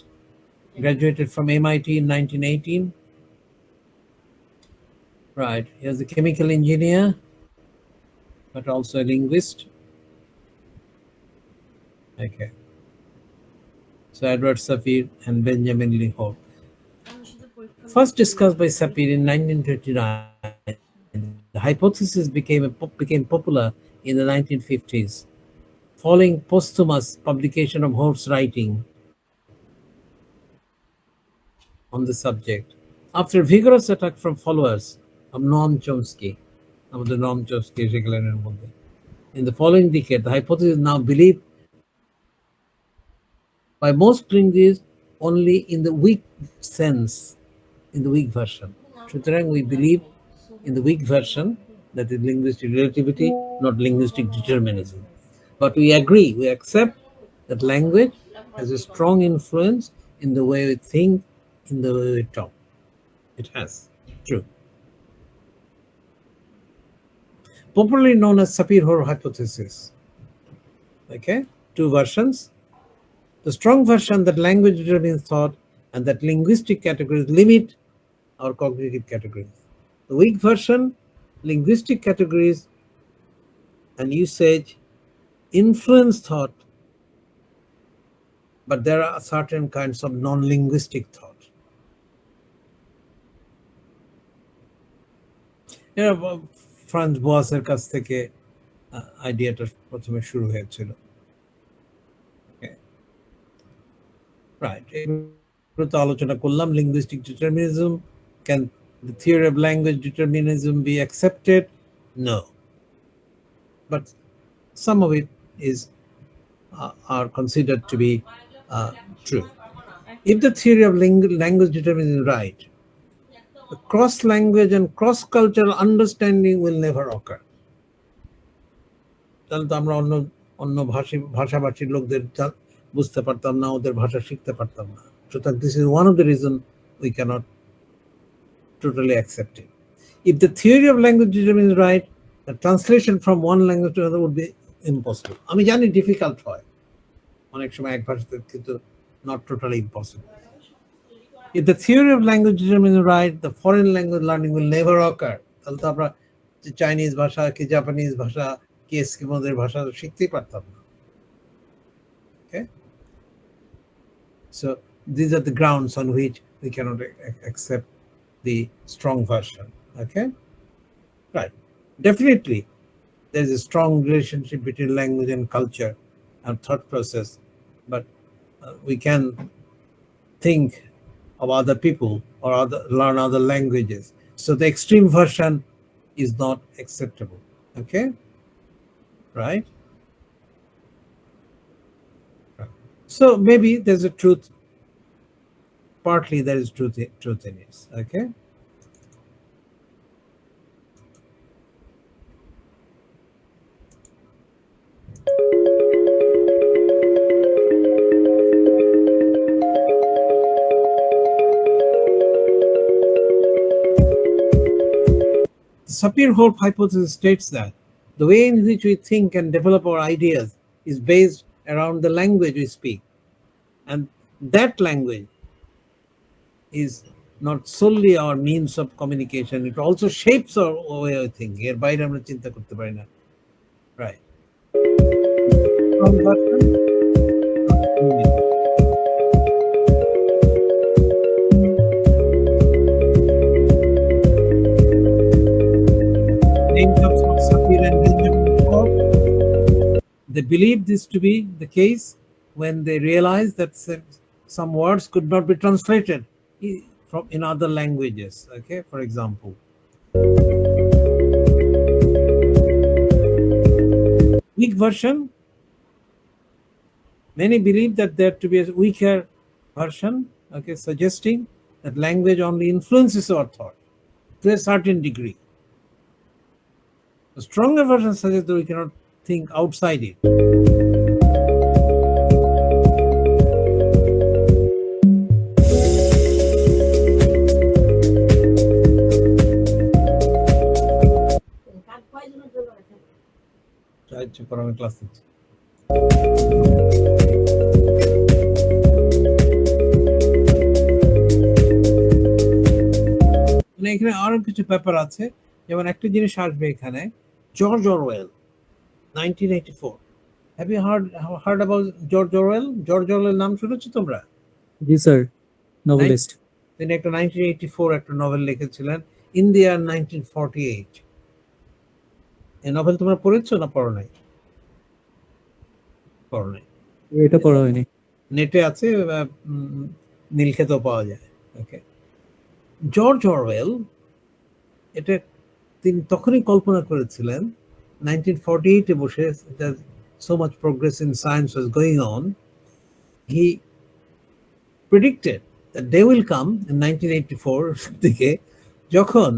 graduated from MIT in 1918. Right, he was a chemical engineer, but also a linguist. Okay. So Edward Sapir and Benjamin Lee Hope. First discussed by Sapir in 1929, the hypothesis became popular in the 1950s, following posthumous publication of Hope's writing on the subject. After a vigorous attack from followers of Noam Chomsky, in the following decade, the hypothesis is now believed by most linguists only in the weak sense, in the weak version. Sutrang, we believe in the weak version, that is linguistic relativity, not linguistic determinism. But we agree, we accept that language has a strong influence in the way we think, in the way we talk. It has, true. Popularly known as Sapir-Hoare hypothesis. Okay, two versions. The strong version that language determines thought and that linguistic categories limit our cognitive categories. The weak version, linguistic categories and usage influence thought, but there are certain kinds of non-linguistic thought. Franz বোয়াসের কাছ থেকে আইডিয়াটা প্রথমে শুরু হয়েছিল। Right. তো আলোচনা করলাম linguistic determinism. Can the theory of language determinism be accepted? No. But some of it is are considered to be true. If the theory of language determinism is right, the cross-language and cross-cultural understanding will never occur. তাহলে তো আমরা অন্য ভাষাভাষীর লোকদের বুঝতে পারতাম না, ওদের ভাষা শিখতে পারতাম না। সুতরাং this is one of the reason we cannot totally accept it. If the theory of language determinism is right, the translation from one language to another would be impossible. আমি জানি ডিফিকাল্ট হয় অনেক সময় এক ভাষাতে, কিন্তু not totally impossible. If the theory of language determinism is right, the foreign language learning will never occur. তাহলে তো আমরা চাইনিজ ভাষা কি জাপানিজ ভাষা কি এস্কিমোদের ভাষা শিখতেই পারতাম না। Okay, so these are the grounds on which we cannot accept the strong version. Okay, right. Definitely, there is a strong relationship between language and culture and thought process, but we can think of other people or learn other languages. So the extreme version is not acceptable. Okay, right? So maybe there's a truth. Partly there is truth in it. Okay. Sapir-Hoare hypothesis states that the way in which we think and develop our ideas is based around the language we speak, and that language is not solely our means of communication, it also shapes our way of thinking. এর বাইরে আমরা চিন্তা করতে পারি না, right? Strong version, names of Shakespeare and Benjamin Scott. They believed this to be the case when they realized that some words could not be translated from in other languages. Okay, for example, weak version. Many believe that there to be a weaker version. Okay, suggesting that language only influences our thought to a certain degree. The stronger version suggests that we cannot think outside it. Class নিচ্ছি। এখানে আরো কিছু paper আছে, যেমন একটা জিনিস আসবে এখানে, George Orwell 1984. Have you heard about George Orwell? George Orwell নাম শুনেছো তোমরা? জি স্যার, নোভেলিস্ট। তিনি একটা 1984 একটা নভেল লিখেছিলেন, ইন্ডিয়া 1948। এই নভেল তোমরা পড়েছো না পড়ো নাই? পড়ো নাই, এটা পড়া হয়নি। নেটে আছে, নীলক্ষেতেও পাওয়া যায়। ওকে, জর্জ অরওয়েল এটা তিনি তখনই কল্পনা করেছিলেন 1948 এ বসে, so much progress in science was going on. He predicted that day will come in 1984 থেকে, যখন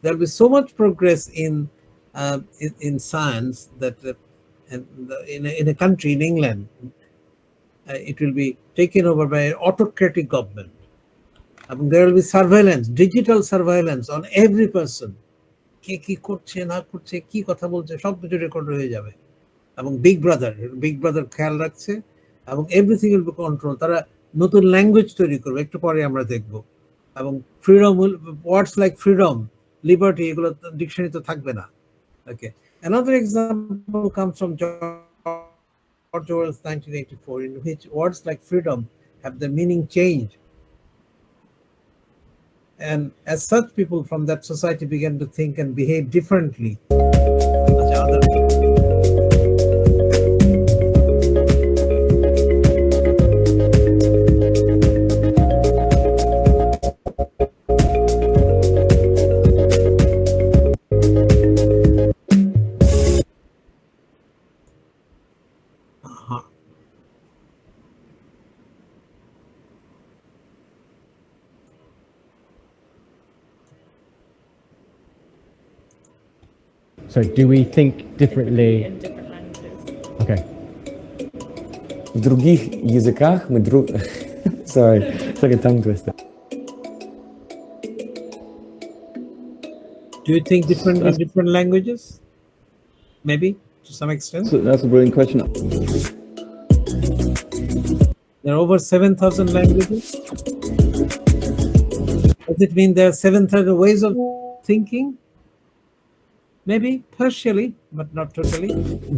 there will be so much progress in science that in a country, in England, it will be taken over by an autocratic government. There will be surveillance, digital surveillance on every person. কে কি করছে না করছে, কি কথা বলছে, সব কিছু record হয়ে যাবে। এবং বিগ ব্রাদার খেয়াল রাখছে, এবং এভরিথিং উইল বি কন্ট্রোল। তারা নতুন ল্যাঙ্গুয়েজ তৈরি করবে, একটু পরে আমরা দেখব। এবং ফ্রিডম, ওয়ার্ডস লাইক ফ্রিডম, লিবার্টি, এগুলো ডিকশনারিতে থাকবে না। ওকে, another example comes from George Orwell's 1984, in which words like freedom have the meaning changed. And as such, people from that society began to think and behave differently. So do we think differently? In different languages. Okay. В других языках мы Sorry, it's like a tongue twister. Do you think different in different languages? Maybe, to some extent. That's a brilliant question. There are over 7,000 languages. Does it mean there are 7,000 ways of thinking? Maybe partially, but not totally.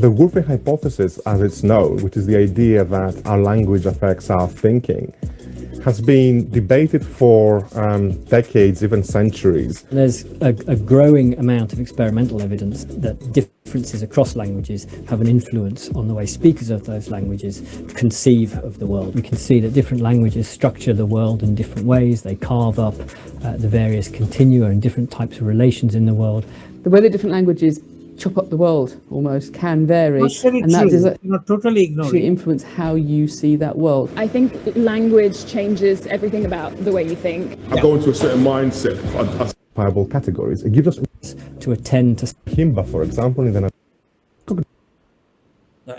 The Wolfe hypothesis, as it's known, which is the idea that our language affects our thinking, has been debated for decades, even centuries. There's a growing amount of experimental evidence that differences across languages have an influence on the way speakers of those languages conceive of the world. We can see that different languages structure the world in different ways. They carve up the various continua and different types of relations in the world. The way that different languages chop up the world almost can vary, and that does not totally actually influence how you see that world. I think language changes everything about the way you think. I go into a certain mindset. Viable categories. It gives us to attend to Himba, for example, in the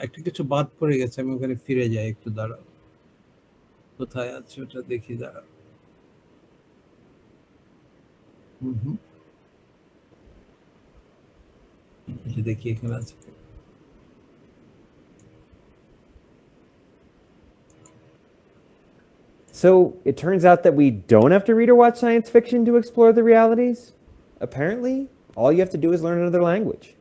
একটা কিছু বাদ পড়ে গেছে, আমি ওখানে ফিরে যাই, একটু দাঁড়াও। কোথায় আছে ওটা দেখি, দাঁড়াও। দেখি এখানে আছে। So it turns out that we don't have to read or watch science fiction to explore the realities? Apparently, all you have to do is learn another language.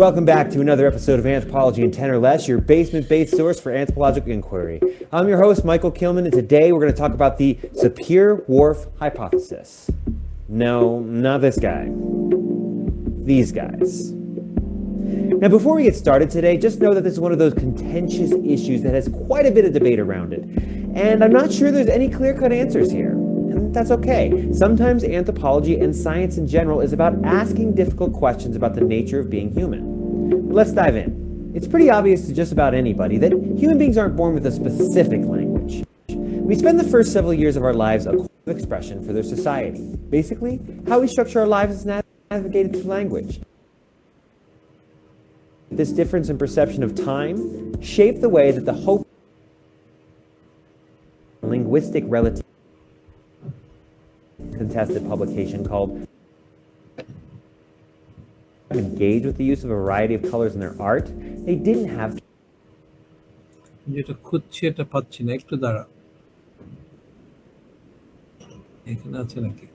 Welcome back to another episode of Anthropology in 10 or Less, your basement-based source for anthropological inquiry. I'm your host, Michael Kilman, and today we're going to talk about the Sapir-Whorf hypothesis. No, not this guy. These guys. Now, before we get started today, just know that this is one of those contentious issues that has quite a bit of debate around it. And I'm not sure there's any clear-cut answers here. And that's okay. Sometimes anthropology and science in general is about asking difficult questions about the nature of being human. But let's dive in. It's pretty obvious to just about anybody that human beings aren't born with a specific language. We spend the first several years of our lives a course of expression for their society. Basically, how we structure our lives is navigated through language. This difference in perception of time shaped the way that the hope linguistic relativity contested publication called engage with the use of a variety of colors in their art. They didn't have যেটা খুঁজছি এটা পাচ্ছি না, একটু দাঁড়া। এখানে আছে নাকি?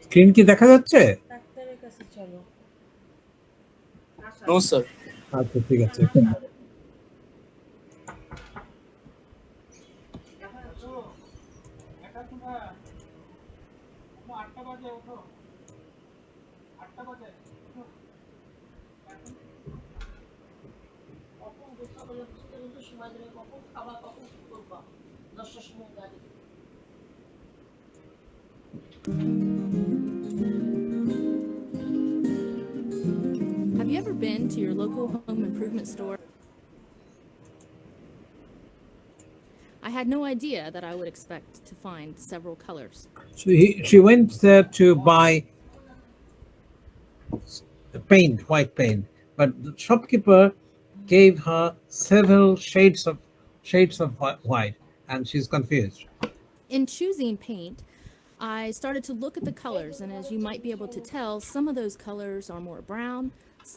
স্ক্রিন কি দেখা যাচ্ছে? No sir. আচ্ছা, ঠিক আছে। Have you ever been to your local home improvement store? I had no idea that I would expect to find several colors. So she went there to buy paint, white paint, but the shopkeeper gave her several shades of white, and she's confused. In choosing paint, I started to look at the colors, and as you might be able to tell, some of those colors are more brown,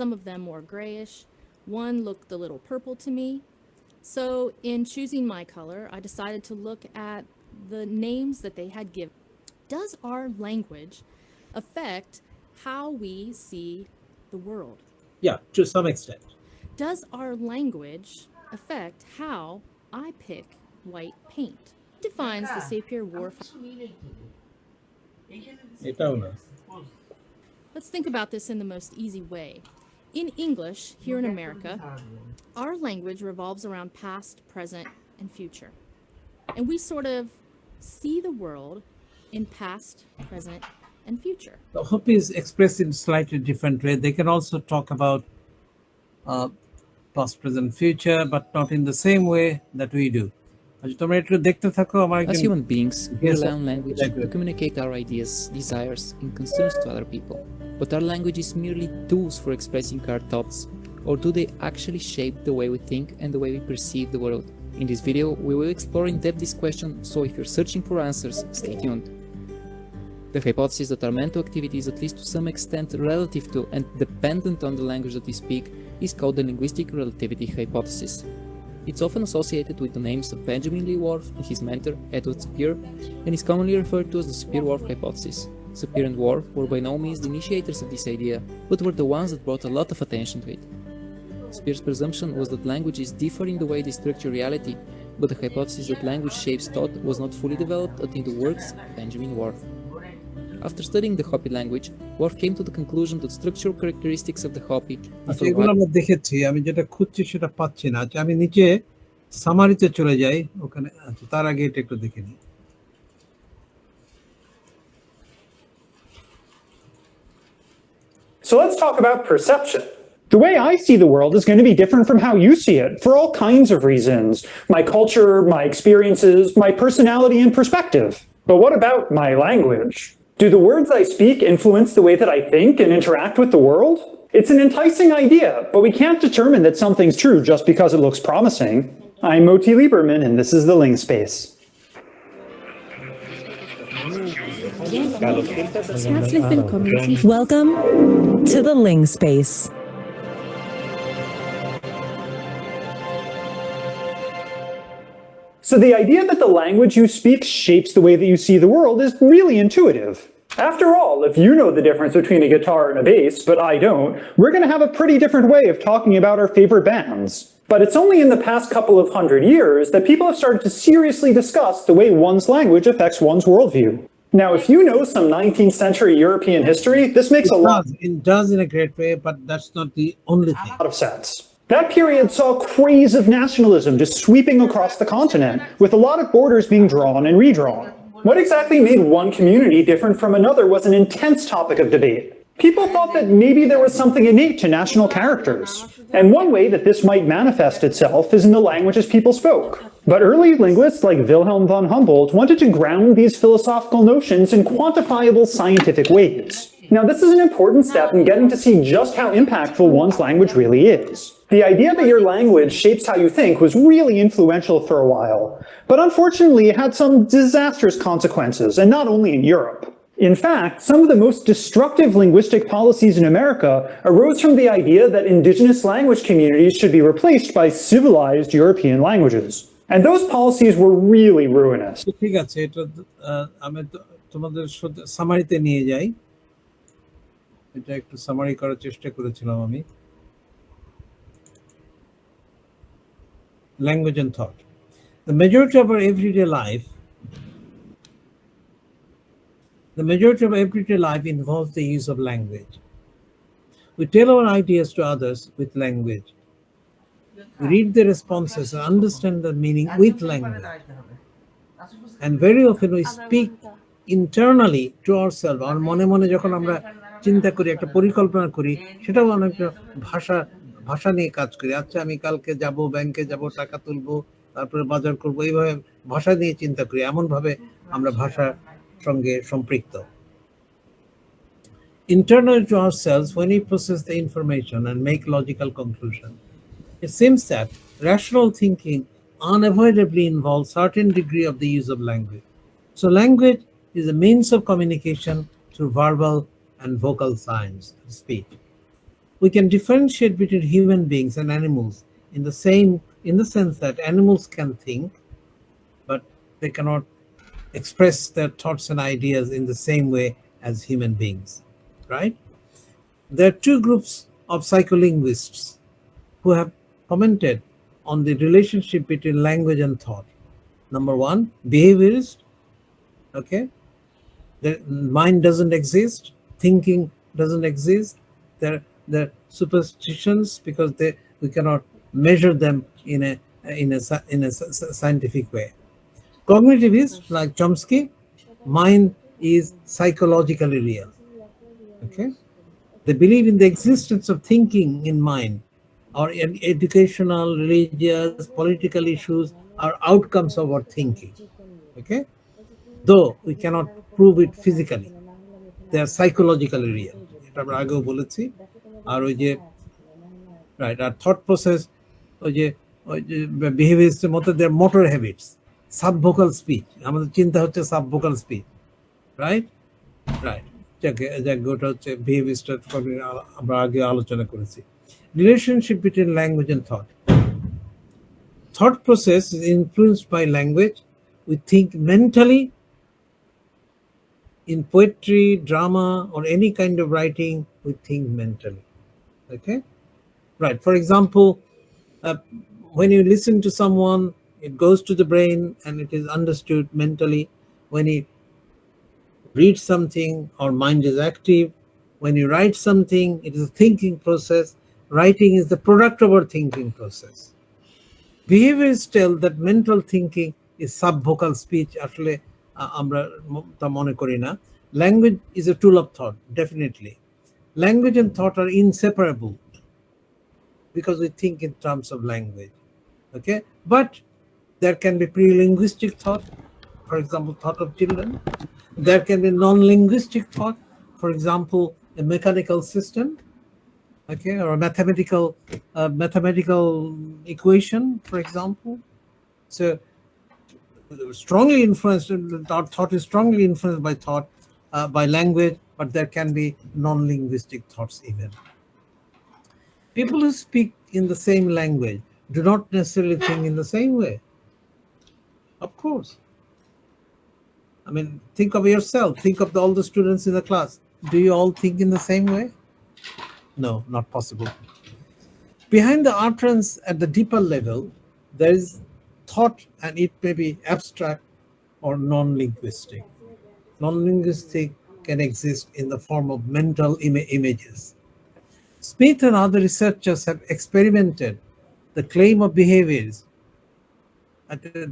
some of them more grayish. One looked a little purple to me. So in choosing my color, I decided to look at the names that they had given. Does our language affect how we see the world? Yeah, to some extent. Does our language affect how I pick white paint? Defines the Sapir-Whorf. Let's think about this in the most easy way. In English, here in America, our language revolves around past, present, and future. And we sort of see the world in past, present, and future. The hope is expressed in slightly different way. They can also talk about past, present, future, but not in the same way that we do. As human beings, we rely on language to communicate our ideas, desires, and concerns to other people. But are languages merely tools for expressing our thoughts, or do they actually shape the way we think and the way we perceive the world? In this video, we will explore in depth this question, so if you're searching for answers, stay tuned. The hypothesis that our mental activity is at least to some extent relative to and dependent on the language that we speak is called the linguistic relativity hypothesis. It's often associated with the names of Benjamin Lee Whorf and his mentor, Edward Sapir, and is commonly referred to as the Sapir-Whorf hypothesis. Sapir and Whorf were by no means the initiators of this idea, but were the ones that brought a lot of attention to it. Sapir's presumption was that languages differ in the way they structure reality, but the hypothesis that language shapes thought was not fully developed until the works of Benjamin Whorf. After studying the Hopi language, Whorf came to the conclusion that structural characteristics of the Hopi এগুলো আমরা দেখেছি, আমি যেটা খুঁজছি সেটা পাচ্ছি না। আচ্ছা, আমি নিচে সামারিতে চলে যাই, ওখানে আচ্ছা, তার আগে এটা একটু দেখে নিই। So let's talk about perception. The way I see the world is going to be different from how you see it, for all kinds of reasons. My culture, my experiences, my personality and perspective. But what about my language? Do the words I speak influence the way that I think and interact with the world? It's an enticing idea, but we can't determine that something's true just because it looks promising. I'm Moti Lieberman, and this is the Ling Space. Welcome to the Ling Space. So the idea that the language you speak shapes the way that you see the world is really intuitive. After all, if you know the difference between a guitar and a bass, but I don't, we're going to have a pretty different way of talking about our favorite bands. But it's only in the past couple of 100 years that people have started to seriously discuss the way one's language affects one's worldview. Now, if you know some 19th century European history, this makes It does in a great way, but that's not the only thing. Of sense. That period saw a craze of nationalism just sweeping across the continent, with a lot of borders being drawn and redrawn. What exactly made one community different from another was an intense topic of debate. People thought that maybe there was something innate to national characters. And one way that this might manifest itself is in the languages people spoke. But early linguists like Wilhelm von Humboldt wanted to ground these philosophical notions in quantifiable scientific ways. Now, this is an important step in getting to see just how impactful one's language really is. The idea that your language shapes how you think was really influential for a while, but unfortunately it had some disastrous consequences, and not only in Europe. In fact, some of the most destructive linguistic policies in America arose from the idea that indigenous language communities should be replaced by civilized European languages. And those policies were really ruinous. ঠিক আছে, এটা আমি তোমাদের সামারিতে নিয়ে যাই। এটা একটু summary করার চেষ্টা করেছিলাম আমি। Language and thought. The majority of our everyday life involves the use of language. We tell our ideas to others with language. We read the responses and understand the meaning with language. And very often we speak internally to ourselves. Our মনে মনে যখন আমরা চিন্তা করি, একটা পরিকল্পনা করি, সেটাও অনেকটা ভাষা নিয়ে কাজ করি। আচ্ছা, আমি কালকে যাব, ব্যাংকে যাব, টাকা তুলবো, তারপরে বাজার করব, এইভাবে ভাষা নিয়ে চিন্তা করি। এমন ভাবে আমরা ভাষার সঙ্গে সম্পৃক্ত। Internally to ourselves, when we process the information and make logical conclusion, it seems that rational thinking unavoidably involves certain degree of the use of language. So language is a means of communication through verbal and vocal signs, speech. We can differentiate between human beings and animals in the sense that animals can think, but they cannot express their thoughts and ideas in the same way as human beings, right? There are two groups of psycholinguists who have commented on the relationship between language and thought. Number one, behaviorist, okay? The mind doesn't exist, thinking doesn't exist. They're superstitions because we cannot measure them in a scientific way. Cognitivists like Chomsky, mind is psychologically real. Okay, they believe in the existence of thinking in mind. Our educational, religious, political issues are outcomes of our thinking. Okay, though we cannot prove it physically, they are psychologically real. এটা আমরা আগেও বলেছি। আর ওই যে right, আর thought process, ওই যে বিহেভিয়ারিস্টের মতো দেয়ার motor habits, সাবভোকাল speech, আমাদের চিন্তা হচ্ছে সাবভোকাল স্পিচ, রাইট রাইট যাকে ওটা হচ্ছে বিহেভিয়ারিস্টের আমরা আগে আলোচনা করেছি। Relationship between language and thought. Thought process is influenced by language. We think mentally. In poetry, drama, or any kind of writing, we think mentally. Okay, right. For example, when you listen to someone, it goes to the brain and it is understood mentally. When you read something, our mind is active. When you write something, it is a thinking process. Writing is the product of our thinking process. Behaviorists tell that mental thinking is subvocal speech. Actually, আমরা তা মনে করি না। Language is a tool of thought, definitely. Language and thought are inseparable. because we think in terms of language. Okay, but there can be pre-linguistic thought, for example, thought of children. There can be non-linguistic thought, for example, a mechanical system, okay, or a mathematical equation, for example. So strongly influenced, our thought is strongly influenced by language, but there can be non-linguistic thoughts even. People who speak in the same language do not necessarily think in the same way. Of course. I mean, think of yourself. Think of all the students in the class. Do you all think in the same way? No, not possible. Behind the utterance at the deeper level, there is thought, and it may be abstract or non-linguistic. Non-linguistic can exist in the form of mental images. Smith and other researchers have experimented the claim of behaviors.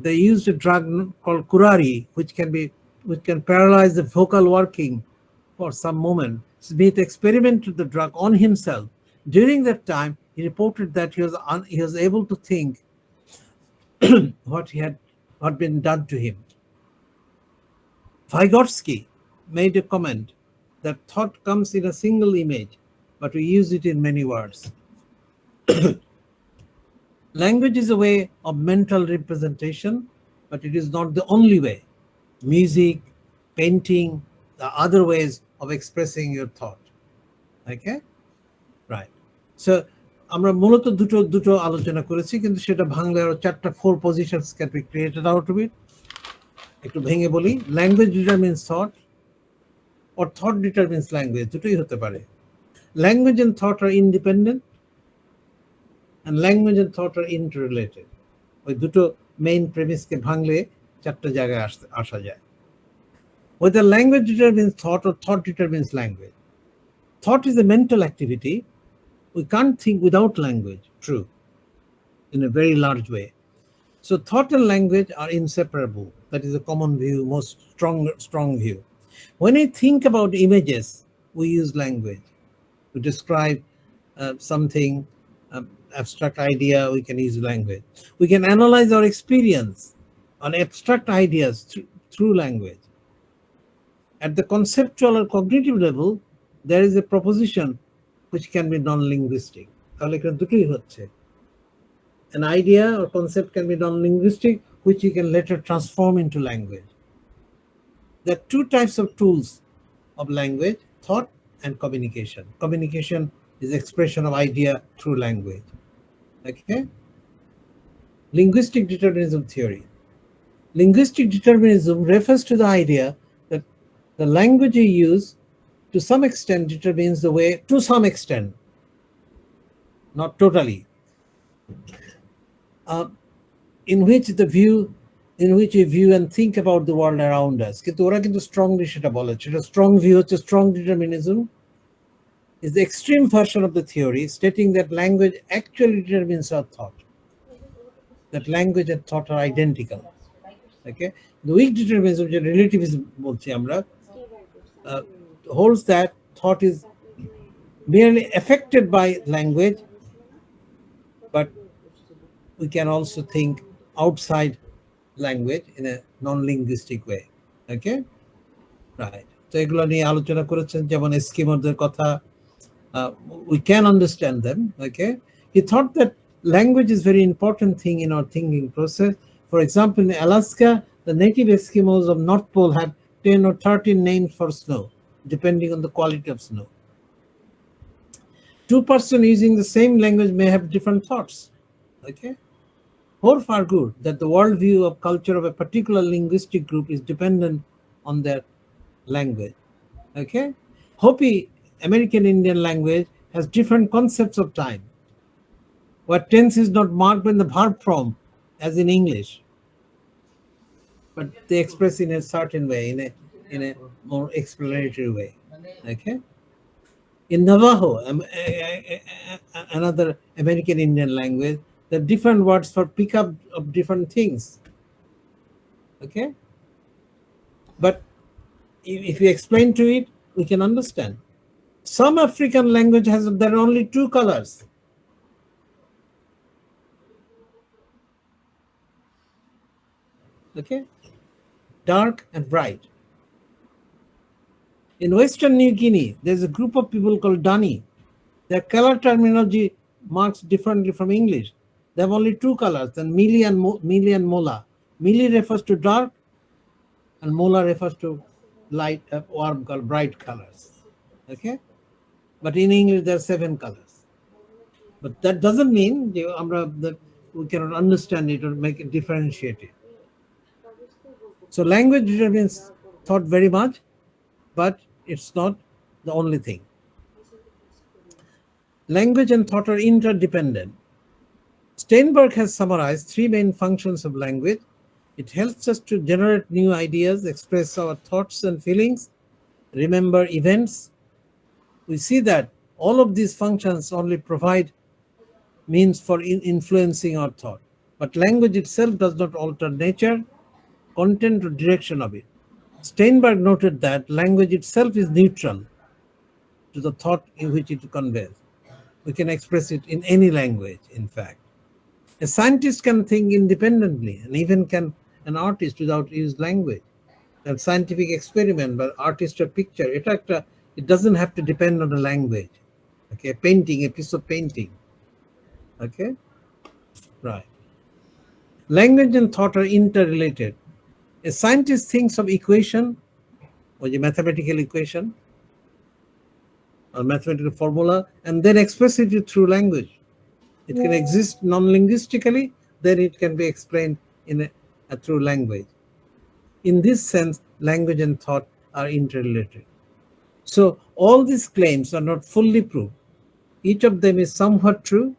They used a drug called curare, which can paralyze the vocal working for some moment. Smith experimented the drug on himself. During that time, he reported that he was able to think what had been done to him. Vygotsky made a comment that thought comes in a single image, but we use it in many words. Language is a way of mental representation, but it is not the only way. Music, painting, the other ways of expressing your thought. Okay? Right. So আমরা মূলত দুটো আলোচনা করেছি, কিন্তু সেটা ভাঙলে আরো 4 positions can be created out of it. একটু ভেঙে বলি, language determines thought or thought determines language, দুটোই হতে পারে. Language and thought are independent, and language and thought are interrelated. ওই দুটো main premise কে ভাঙলে 4টা জায়গায় আসা যায়. Whether language determines thought or thought determines language. Thought is a mental activity. We can't think without language, true, in a very large way. So thought and language are inseparable. That is a common view, most strong view. When we think about images, we use language. To describe something, abstract idea, we can use language. We can analyze our experience on abstract ideas through language. At the conceptual or cognitive level, there is a proposition which can be non-linguistic. An idea or concept can be non-linguistic, which you can later transform into language. There are 2 types of tools of language: thought and communication. Communication is expression of idea through language. Okay? Linguistic determinism theory. Linguistic determinism refers to the idea that the language you use to some extent determines the way, to some extent, not totally, in which we view and think about the world around us. কিন্তু ওরা কিন্তু strongly সেটা বলে, সেটা strong view হচ্ছে strong determinism is the extreme version of the theory, stating that language actually determines our thought, that language and thought are identical. Okay, the weak determinism, যে relativism বলছি আমরা, holds that thought is merely affected by language, but we can also think outside language in a non-linguistic way. Okay, right. So এগুলো নিয়ে আলোচনা করেছেন, যেমন এস্কিমোদের কথা, we can understand them. Okay, he thought that language is very important thing in our thinking process. For example, in Alaska, the native Eskimos of North Pole have 10 or 13 names for snow, depending on the quality of snow. 2 persons using the same language may have different thoughts. Okay, Horf argued that the worldview of culture of a particular linguistic group is dependent on their language. Okay, Hopi American Indian language has different concepts of time, where tense is not marked in the verb form as in English, but they express in a certain way, in a more explanatory way. Okay, in Navajo, another American Indian language, there are different words for pick up of different things. Okay, but if we explain to it, we can understand. Some African language there are only 2 colors. Okay, dark and bright. In Western New Guinea, there's a group of people called Dani. Their color terminology marks differently from English. They have only two colors, and Mili and Mola. Mili refers to dark, and Mola refers to light, warm, bright colors. Okay, but in English there are 7 colors. But that doesn't mean that we cannot understand it or make it differentiated. So language determines thought very much, but it's not the only thing. Language and thought are interdependent. Steinberg has summarized 3 main functions of language. It helps us to generate new ideas, express our thoughts and feelings, remember events. We see that all of these functions only provide means for influencing our thought. But language itself does not alter nature, content, or direction of it. Steinberg noted that language itself is neutral to the thought in which it conveys. We can express it in any language, in fact. A scientist can think independently, and even can an artist without use language. A scientific experiment by artist or picture, it doesn't have to depend on a language. Okay, painting, a piece of painting. Okay, right. Language and thought are interrelated. A scientist thinks of equation, or a mathematical equation, or mathematical formula, and then expresses it through language. It can exist non-linguistically, then it can be explained through language. In this sense, language and thought are interrelated. So all these claims are not fully proved. Each of them is somewhat true,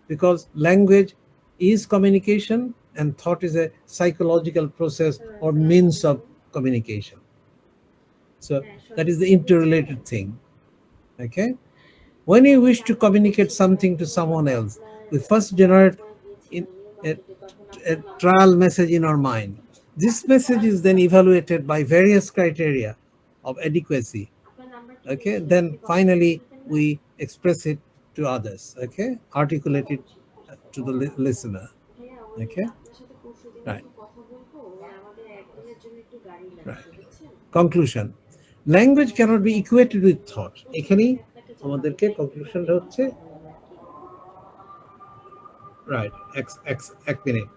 because language is communication and thought is a psychological process or means of communication. So that is the interrelated thing. Okay, when you wish to communicate something to someone else, we first generate a trial message in our mind. This message is then evaluated by various criteria of adequacy. Okay, then finally we express it to others. Okay, articulate it to the listener. Okay, right. Right. Conclusion. Language cannot be equated with thought. এখানেই আমাদেরকে conclusionটা হচ্ছে, right, এক minute.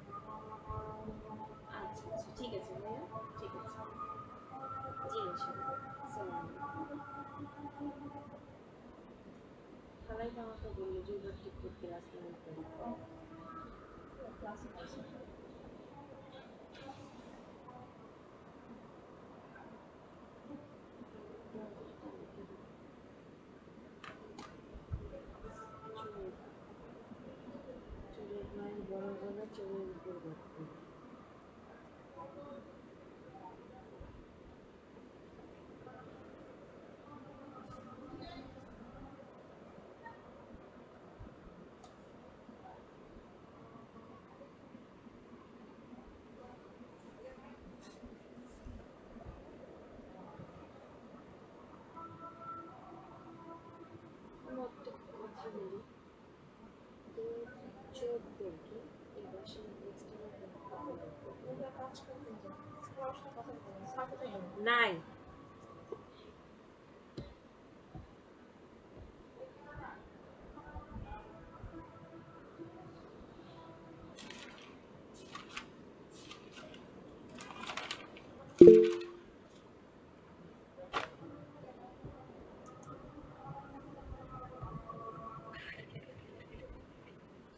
নাই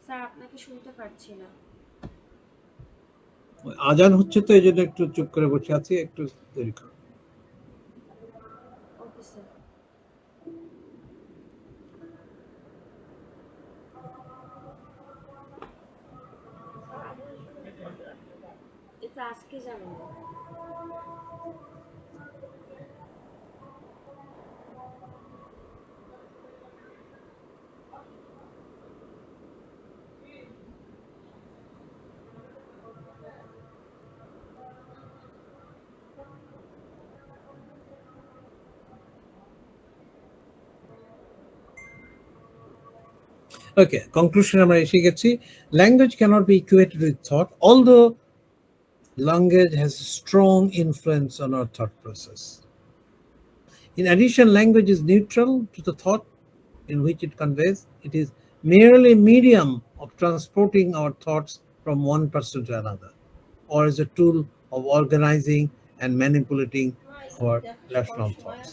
sir আপনাকে শুনতে পাচ্ছি না। আজান হচ্ছে তো এই জন্য একটু চুপ করে বসে আছি, একটু দেরি করো। Okay sir. এটা আজকে জানেন না। Okay, conclusion আমরা এসে গেছি। Language cannot be equated with thought, although Language has a strong influence on our thought process. In addition, language is neutral to the thought in which it conveys. It is merely a medium of transporting our thoughts from one person to another, or as a tool of organizing and manipulating our rational thoughts.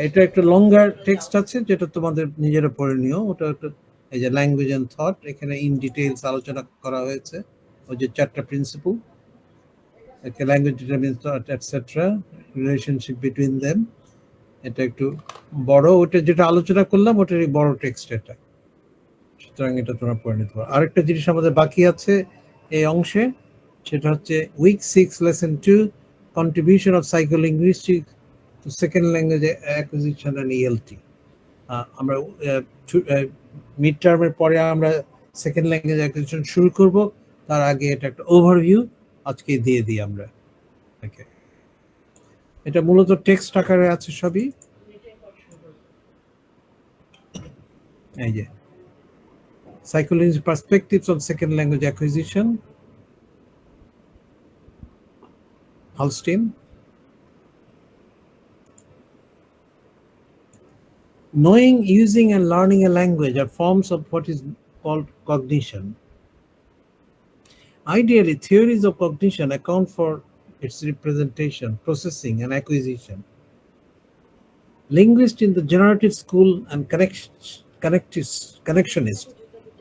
এটা একটা লঙ্গার text আছে যেটা তোমাদের নিজেরা পড়ে নিও। ওটা একটা এই যে ল্যাঙ্গুয়েজ এন্ড থট, এখানে ইন ডিটেইলস আলোচনা করা হয়েছে ওই যে 4টা principle, okay, language determines thought, etc., relationship between them. এটা একটু বড়, ওটা যেটা আলোচনা করলাম ওটারই বড় টেক্সট এটা, সুতরাং এটা তোমরা পড়ে নিতে পারো। আরেকটা জিনিস আমাদের বাকি আছে এই অংশে, সেটা হচ্ছে week 6 lesson 2 contribution of psycholinguistics to second language acquisition and ELT. আমরা মিড টার্মের পরে আমরা সেকেন্ড ল্যাঙ্গুয়েজ অ্যাকুইজিশন শুরু করব, তার আগে এটা একটা ওভারভিউ আজকে দিয়ে দিই আমরা। ওকে, এটা মূলত টেক্সট আকারে আছে সবই। এই যে psychological perspectives on second language acquisition, Holstein. Knowing, using, and learning a language are forms of what is called cognition. Ideally, theories of cognition account for its representation, processing, and acquisition. Linguists in the generative school and connectionist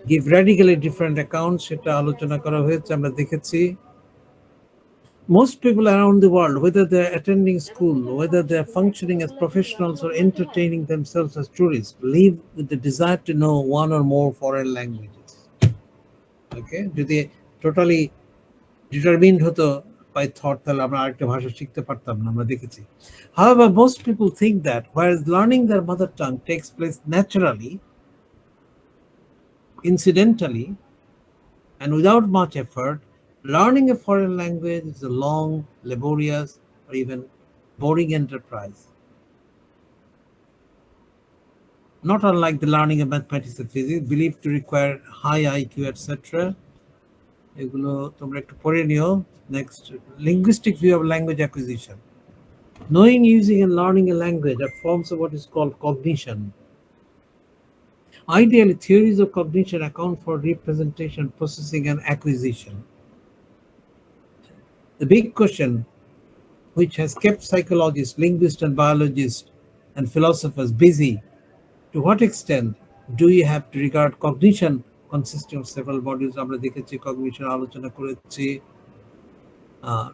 give radically different accounts. সেটা আলোচনা করা হয়েছে, আমরা দেখেছি। Most people around the world, whether they're attending school, whether they're functioning as professionals or entertaining themselves as tourists, live with the desire to know one or more foreign languages. Okay, যদি totally determined হতো by thought, তাহলে আমরা আরেকটা ভাষা শিখতে পারতাম না, আমরা দেখেছি। However, most people think that whereas learning their mother tongue takes place naturally, incidentally, and without much effort, learning a foreign language is a long, laborious, or even boring enterprise. Not unlike the learning of mathematics and physics, believed to require high IQ, etc. এগুলো তোমরা একটু পড়ে নিও। Next, linguistic view of language acquisition. Knowing, using, and learning a language are forms of what is called cognition. Ideally, theories of cognition account for representation, processing, and acquisition. The big question, which has kept psychologists, linguists, and biologists and philosophers busy, to what extent do you have to regard cognition consisting of several modules? আমরা দেখেছি cognition আলোচনা করেছি,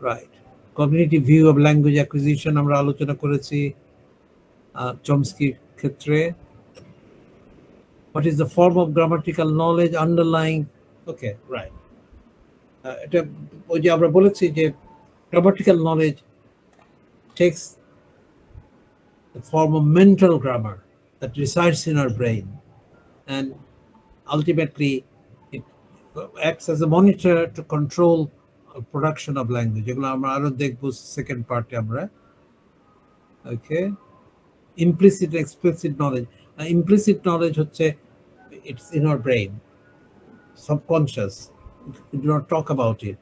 right. Cognitive view of language acquisition আমরা আলোচনা করেছি চমস্কির ক্ষেত্রে। What is the form of grammatical knowledge underlying? Okay, right. এটা ওই যে আমরা বলেছি যে grammatical knowledge takes the form of mental grammar that resides in our brain, and ultimately it acts as a monitor to control production of language. এগুলো আমরা আরো দেখবো সেকেন্ড পার্টে আমরা। ওকে, implicit and explicit knowledge. Implicit knowledge হচ্ছে it's in our brain, subconscious. We do not talk about it,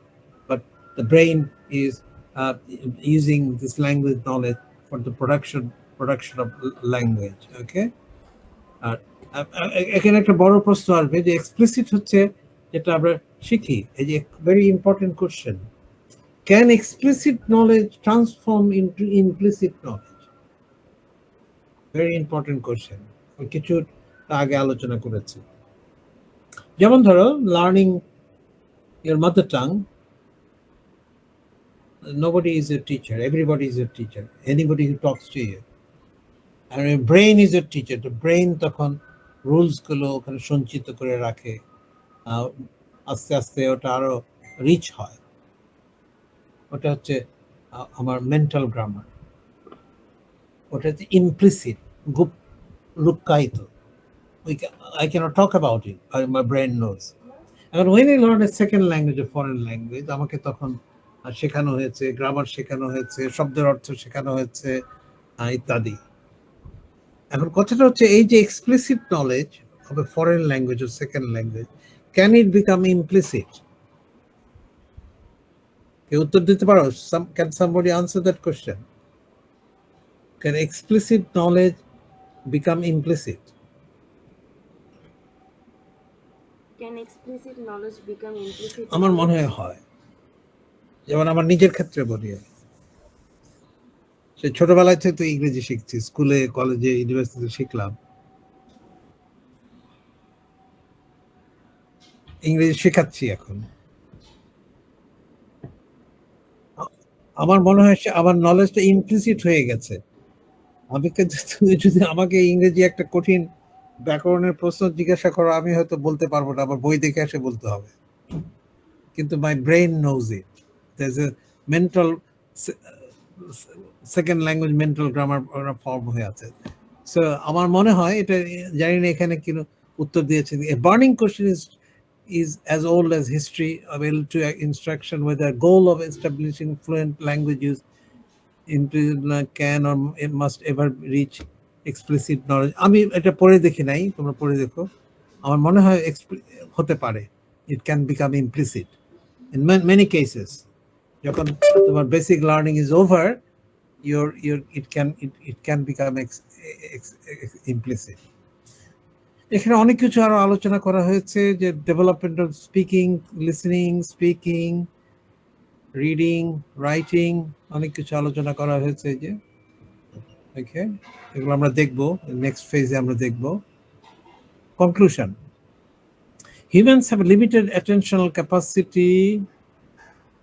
but the brain is using this language knowledge for the production of language. Okay, এখানে একটা বড় প্রশ্ন আসবে যে explicit হচ্ছে যেটা আমরা শিখি। এই যে very important question, can explicit knowledge transform into implicit knowledge? Very important question. কিছু আগে আলোচনা করেছি, যেমন ধরো learning your mother tongue, nobody is your teacher, everybody is your teacher, anybody who talks to you, and your brain is your teacher. The brain তখন rules গুলো ওখানে সঞ্চিত করে রাখে, আস্তে আস্তে ওটা আরো রিচ হয়। ওটা হচ্ছে আমার মেন্টাল গ্রামার, ওটা হচ্ছে ইমপ্লিসিট, লুকায়িত। I cannot talk about it, my brain knows. And when I learn a second language, a foreign language, আমাকে তখন শেখানো হয়েছে, গ্রামার শেখানো হয়েছে, শব্দের অর্থ শেখানো হয়েছে, ইত্যাদি। এখন কথাটা হচ্ছে এই যে explicit knowledge of a foreign language or second language, can it become implicit? কেউ উত্তর দিতে পারো? Can somebody answer that question? Can explicit knowledge become implicit? Can explicit knowledge become implicit আমার মনে knowledge? হয় যেমন আমার নিজের ক্ষেত্রে বলি, সে ছোটবেলায় থেকে তো ইংরেজি শিখছি, স্কুলে কলেজে ইউনিভার্সিটিতে শিখলাম, ইংরেজি শেখাচ্ছি এখন। আমার মনে হয় আমার নলেজটা ইমপ্লিসিট হয়ে গেছে। আমি তুমি যদি আমাকে ইংরেজি একটা কঠিন ব্যাকরণের প্রশ্ন জিজ্ঞাসা করো, আমি হয়তো বলতে পারবো না, আবার বই দেখে এসে বলতে হবে, কিন্তু my brain knows it. There is a mental second language mental grammar form হয়ে আছে। সো আমার মনে হয় এটা, জানি না এখানে কি উত্তর দিয়েছে। A burning question is as old as history, available to instruction with the goal of establishing fluent languages can or it must ever reach explicit knowledge. আমি এটা পড়ে দেখি নাই, তোমরা পড়ে দেখো। আমার মনে হয় হতে পারে, it can become implicit in many cases. যখন তোমার basic learning is over, it can become implicit. এখানে অনেক কিছু আরো আলোচনা করা হয়েছে, যে development of speaking, listening, speaking, reading, writing, অনেক কিছু আলোচনা করা হয়েছে। যে ওকে, এগুলো আমরা দেখবো নেক্সট ফেজে, আমরা দেখবো। Conclusion: humans have limited attentional capacity.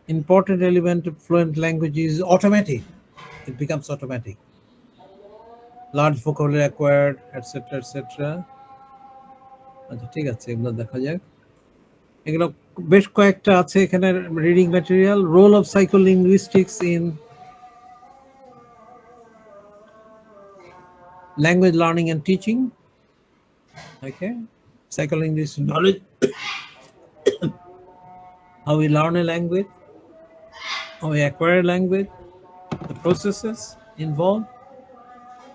Important element of fluent language is automatic. It becomes automatic. Large vocabulary acquired, etc., etc. আচ্ছা, ঠিক আছে, এগুলো দেখা যাক। এগুলো বেশ কয়েকটা আছে এখানে reading material. Role of psycholinguistics in language learning and teaching. Okay, psycholinguistic knowledge, how we learn a language, how we acquire a language, the processes involved.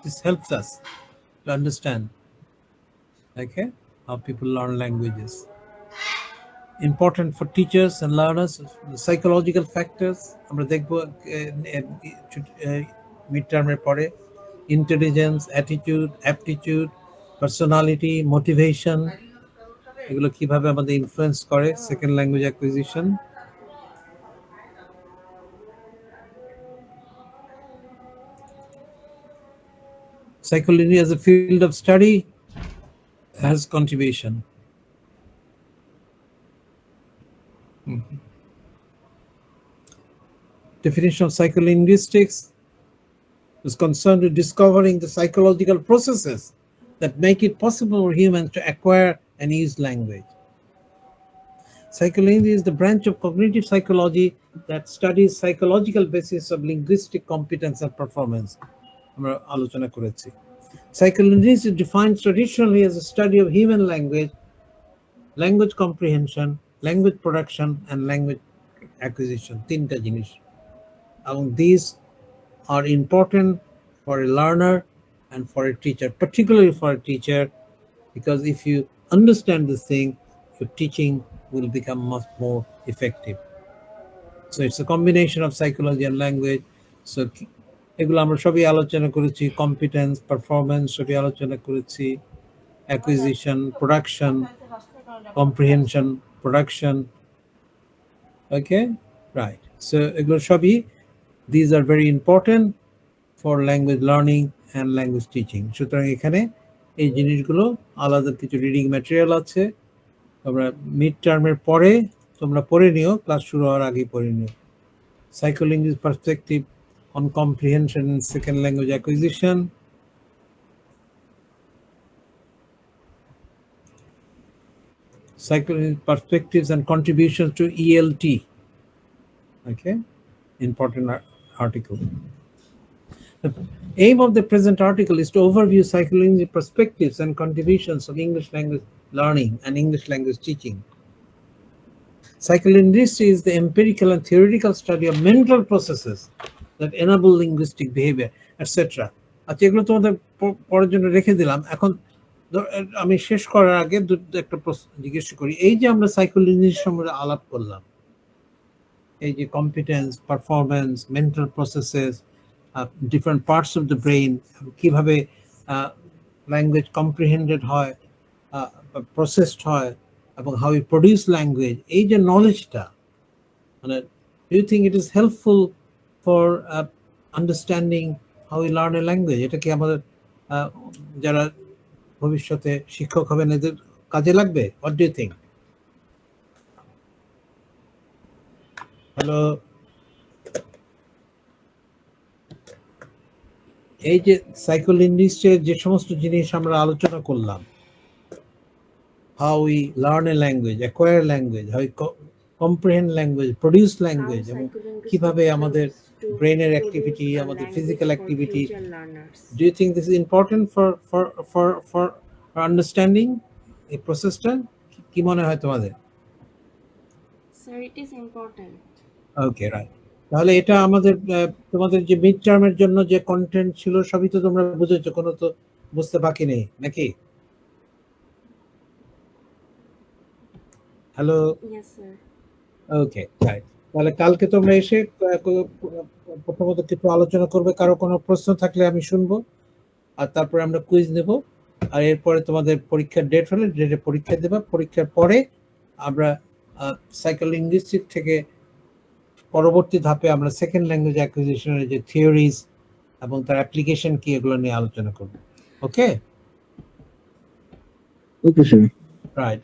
This helps us to understand, okay, how people learn languages. Important for teachers and learners, the psychological factors. আমরা দেখবো mid টার্মের পরে। Intelligence, attitude, aptitude, personality, motivation, এগুলো কিভাবে আমাদের influence করে second language acquisition. Psychology as a field of study has contribution. Definition of psycholinguistics is concerned with discovering the psychological processes that make it possible for humans to acquire and use language. Psycholinguistics is the branch of cognitive psychology that studies psychological basis of linguistic competence and performance. আমরা আলোচনা করেছি। Psycholinguistics is defined traditionally as a study of human language, language comprehension, language production, and language acquisition. তিনটা জিনিস, এবং these are important for a learner and for a teacher, particularly for a teacher, because if you understand this thing, your teaching will become much more effective. So it's a combination of psychology and language. So এগুলো আমরা সবই আলোচনা করেছি। Competence, performance সবই আলোচনা করেছি। Acquisition, production, comprehension, production. Okay, right. So এগুলো সবই, these are very important for language learning and language teaching. সুতরাং এখানে এই জিনিসগুলো আলাদা কিছু রিডিং ম্যাটেরিয়াল আছে, তোমরা মিড টার্মের পরে তোমরা পড়ে নিও, ক্লাস শুরু হওয়ার আগে পড়ে নিও। Psycholinguistic perspective on comprehension and second language acquisition. Psycholinguistic perspectives and contributions to ELT. Okay, important article. The aim of the present article is to overview psycholinguistic perspectives and contributions of English language learning and English language teaching. Psycholinguistics is the empirical and theoretical study of mental processes that enable linguistic behavior, etc. আচ্ছা, এগুলো তোমাদের পড়ার জন্য রেখে দিলাম। এখন আমি শেষ করার আগে একটা প্রশ্ন জিজ্ঞেস করি। এই যে আমরা সাইকোলজি সম্বন্ধে আলাপ করলাম, এই যে competence, performance, mental processes, different parts of the brain, কিভাবে ল্যাঙ্গুয়েজ কম্প্রিহেন্ডেড হয়, প্রসেসড হয়, এবং হাউ ইউ প্রডিউস ল্যাঙ্গুয়েজ, এই যে নলেজটা, মানে do you think it is helpful for understanding how you learn a language? এটা কি আমাদের যারা ভবিষ্যতে শিক্ষক হবেন এদের কাজে লাগবে? What do you think? Hello, এই যে সাইকোলিঙ্গুইস্টের যে সমস্ত জিনিস আমরা আলোচনা করলাম, how we learn a language, acquire language, how we comprehend language, produce language, এবং কিভাবে আমাদের ব্রেনের অ্যাক্টিভিটি, আমাদের physical activity, do you think this is important for understanding এই প্রসেসটা? কি মনে হয় তোমাদের? Sir, it is important. Okay, right. তাহলে এটা আমাদের তোমাদের যে মিড টার্মের জন্য যে কন্টেন্ট ছিল সবই তো তোমরা বুঝেছো, কোনো তো বুঝতে বাকি নেই নাকি? Hello, Yes, sir. ওকে, রাইট। তাহলে কালকে তোমরা এসে প্রথমত কিছু আলোচনা করবে, কারো কোনো প্রশ্ন থাকলে আমি শুনবো, আর তারপরে আমরা কুইজ নেব, আর এরপরে তোমাদের পরীক্ষার ডেট হলে ডেটে পরীক্ষা দেবা। পরীক্ষার পরে আমরা সাইকোলিঙ্গুইস্টিক থেকে পরবর্তী ধাপে আমরা সেকেন্ড ল্যাঙ্গুয়েজ অ্যাকুইজিশনের যে থিওরিজ এবং তার অ্যাপ্লিকেশন কি, এগুলো নিয়ে আলোচনা করব। ওকে, ওকে স্যার। রাইট।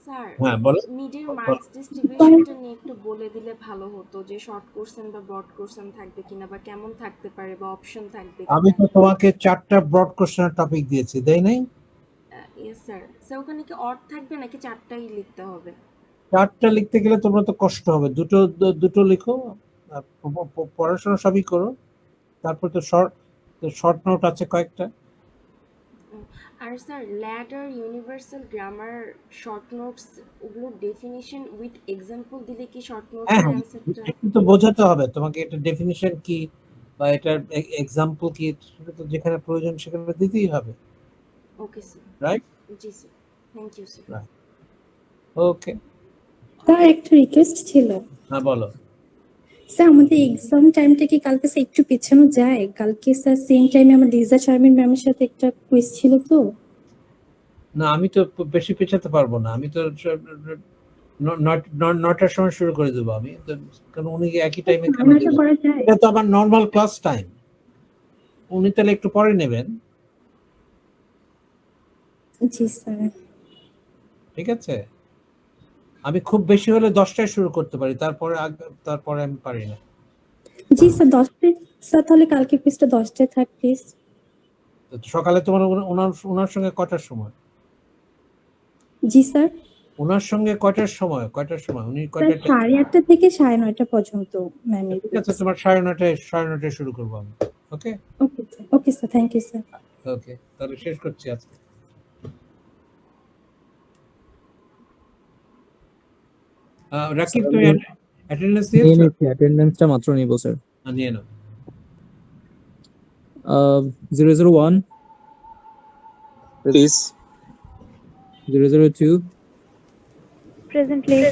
স্যার, হ্যাঁ বলো। মিডের মার্কস ডিস্ট্রিবিউশনটা নিয়ে একটু বলে দিলে ভালো হতো, যে শর্ট কোশ্চেন বা ব্রড কোশ্চেন থাকবে কিনা, বা কেমন থাকতে পারে, বা অপশন থাকবে কিনা। আমি তো তোমাকে 4টা ব্রড কোশ্চেনের টপিক দিয়েছি, তাই নাই? Yes sir. স্যার, ওখানে কি অড থাকবে নাকি 4টাই লিখতে হবে? 4টা লিখতে গেলে তোমরা তো কষ্ট হবে, দুটো লিখো, পড়াশোনা সবই করো, তারপর তো শর্ট নোট আছে কয়েকটা। আর sir, ladder, universal grammar, short notes, ওগুলো ডেফিনিশন উইথ এক্সাম্পল দিলে কি শর্ট নোটসের অ্যানসারটা? একটু তো বোঝাতে হবে তোমাকে, এটা ডেফিনিশন কি বা এটার এক্সাম্পল কি, সেটা তো যেখানে প্রয়োজন সেখানে দিতেই হবে। Okay sir. রাইট? জি sir, thank you sir. Right, okay. Sir, একটা রিকোয়েস্ট ছিল। হ্যাঁ বলো। স্যার, আমাদের এক্সাম টাইমটা কি কালকে স্যার একটু পেছানো যায়? কালকে স্যার সেম টাইমে আমার লিজা শারমিন ম্যামের সাথে একটা কুইজ ছিল তো। না, আমি তো বেশি পেছাতে পারবো না, আমি তো 9টার সময় শুরু করে দেবো আমি, কারণ উনি একই টাইমে কেন দেবেন? এটা তো আমার নর্মাল ক্লাস টাইম, উনি তাহলে একটু পরে নেবেন। জি স্যার। ঠিক আছে, আমি খুব বেশি হলে 10টায় শুরু করতে পারি, তারপরে আমি পারি না। জি স্যার, 10টায়। স্যার, তাহলে কালকে কুইজটা 10টায় থাক প্লিজ। সকালে তোমার ওনার সঙ্গে কটার সময়? জি স্যার। ওনার সঙ্গে কয়টার সময় উনি কয়টা? 8:30 থেকে 9:30 পর্যন্ত ম্যামের। ঠিক আছে, তোমার 9:30 শুরু করবো আমি। Okay okay sir, thank you sir. Okay, তাহলে শেষ করছি আজকে। রাকিব, তুমি অ্যাটেন্ডেন্স দিয়েছো? অ্যাটেন্ডেন্সটা মাত্র নিব স্যার। নিয়ে নাও। 001 please. 002 present please.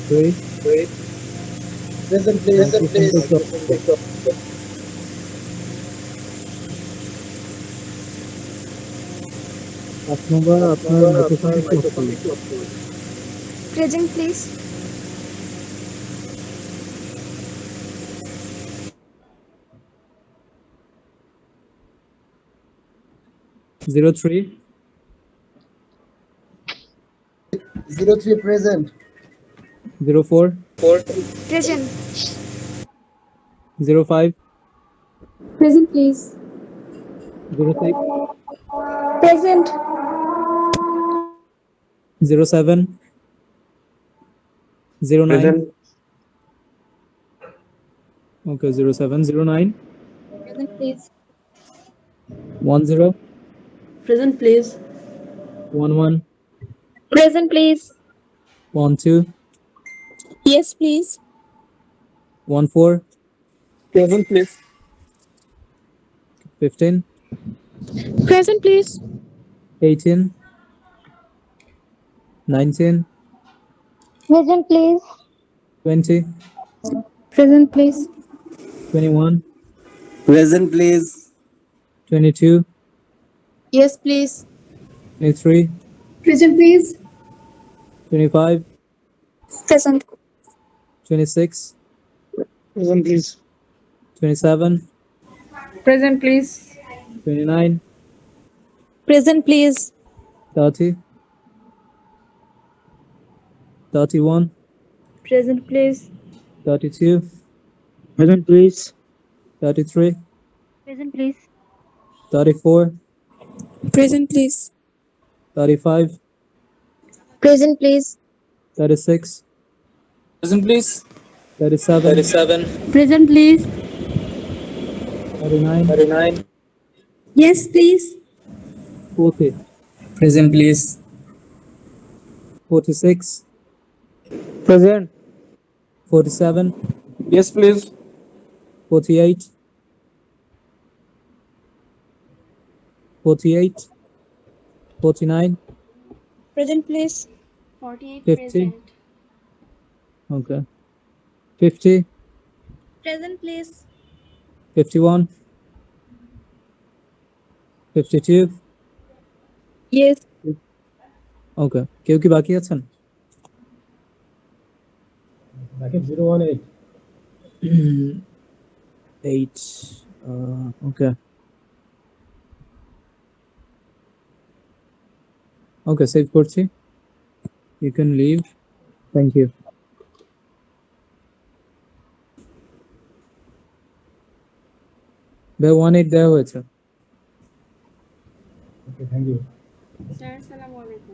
3 present please. 8 নম্বর আপনার microphone present please. 03 present. 04 present. 05 present please. 06 present. 07 09 okay 07 09 present please. 10 present please. 11 present please. 12 yes please. 14 present please. 15 present please. 18 19, Present, please. 20, Present, please. 21, Present, please. 22, Yes, please. 23, Present, please. 25, Present. 26, Present, please. 27, Present, please. 29, Present, please. 30, 31, Present, please. 32, Present, please. 33, Present, please. 34, Present, please. 35, Present, please. 36, Present, please. 37, Present, please. 39, 39. Yes, please. 40, Present, please. 46, Present. 47, Yes, please. 48, 48, 49, Present, please. 48 50, present. okay, 50, Present, please. 51, 52, Yes. Okay কেউ কি বাকি আছেন? Bracket 018. 8 okay okay save করছি, you can leave, thank you. ভাই 18 দেওয়া হয়েছে। Okay, thank you. Sir আসসালামু আলাইকুম।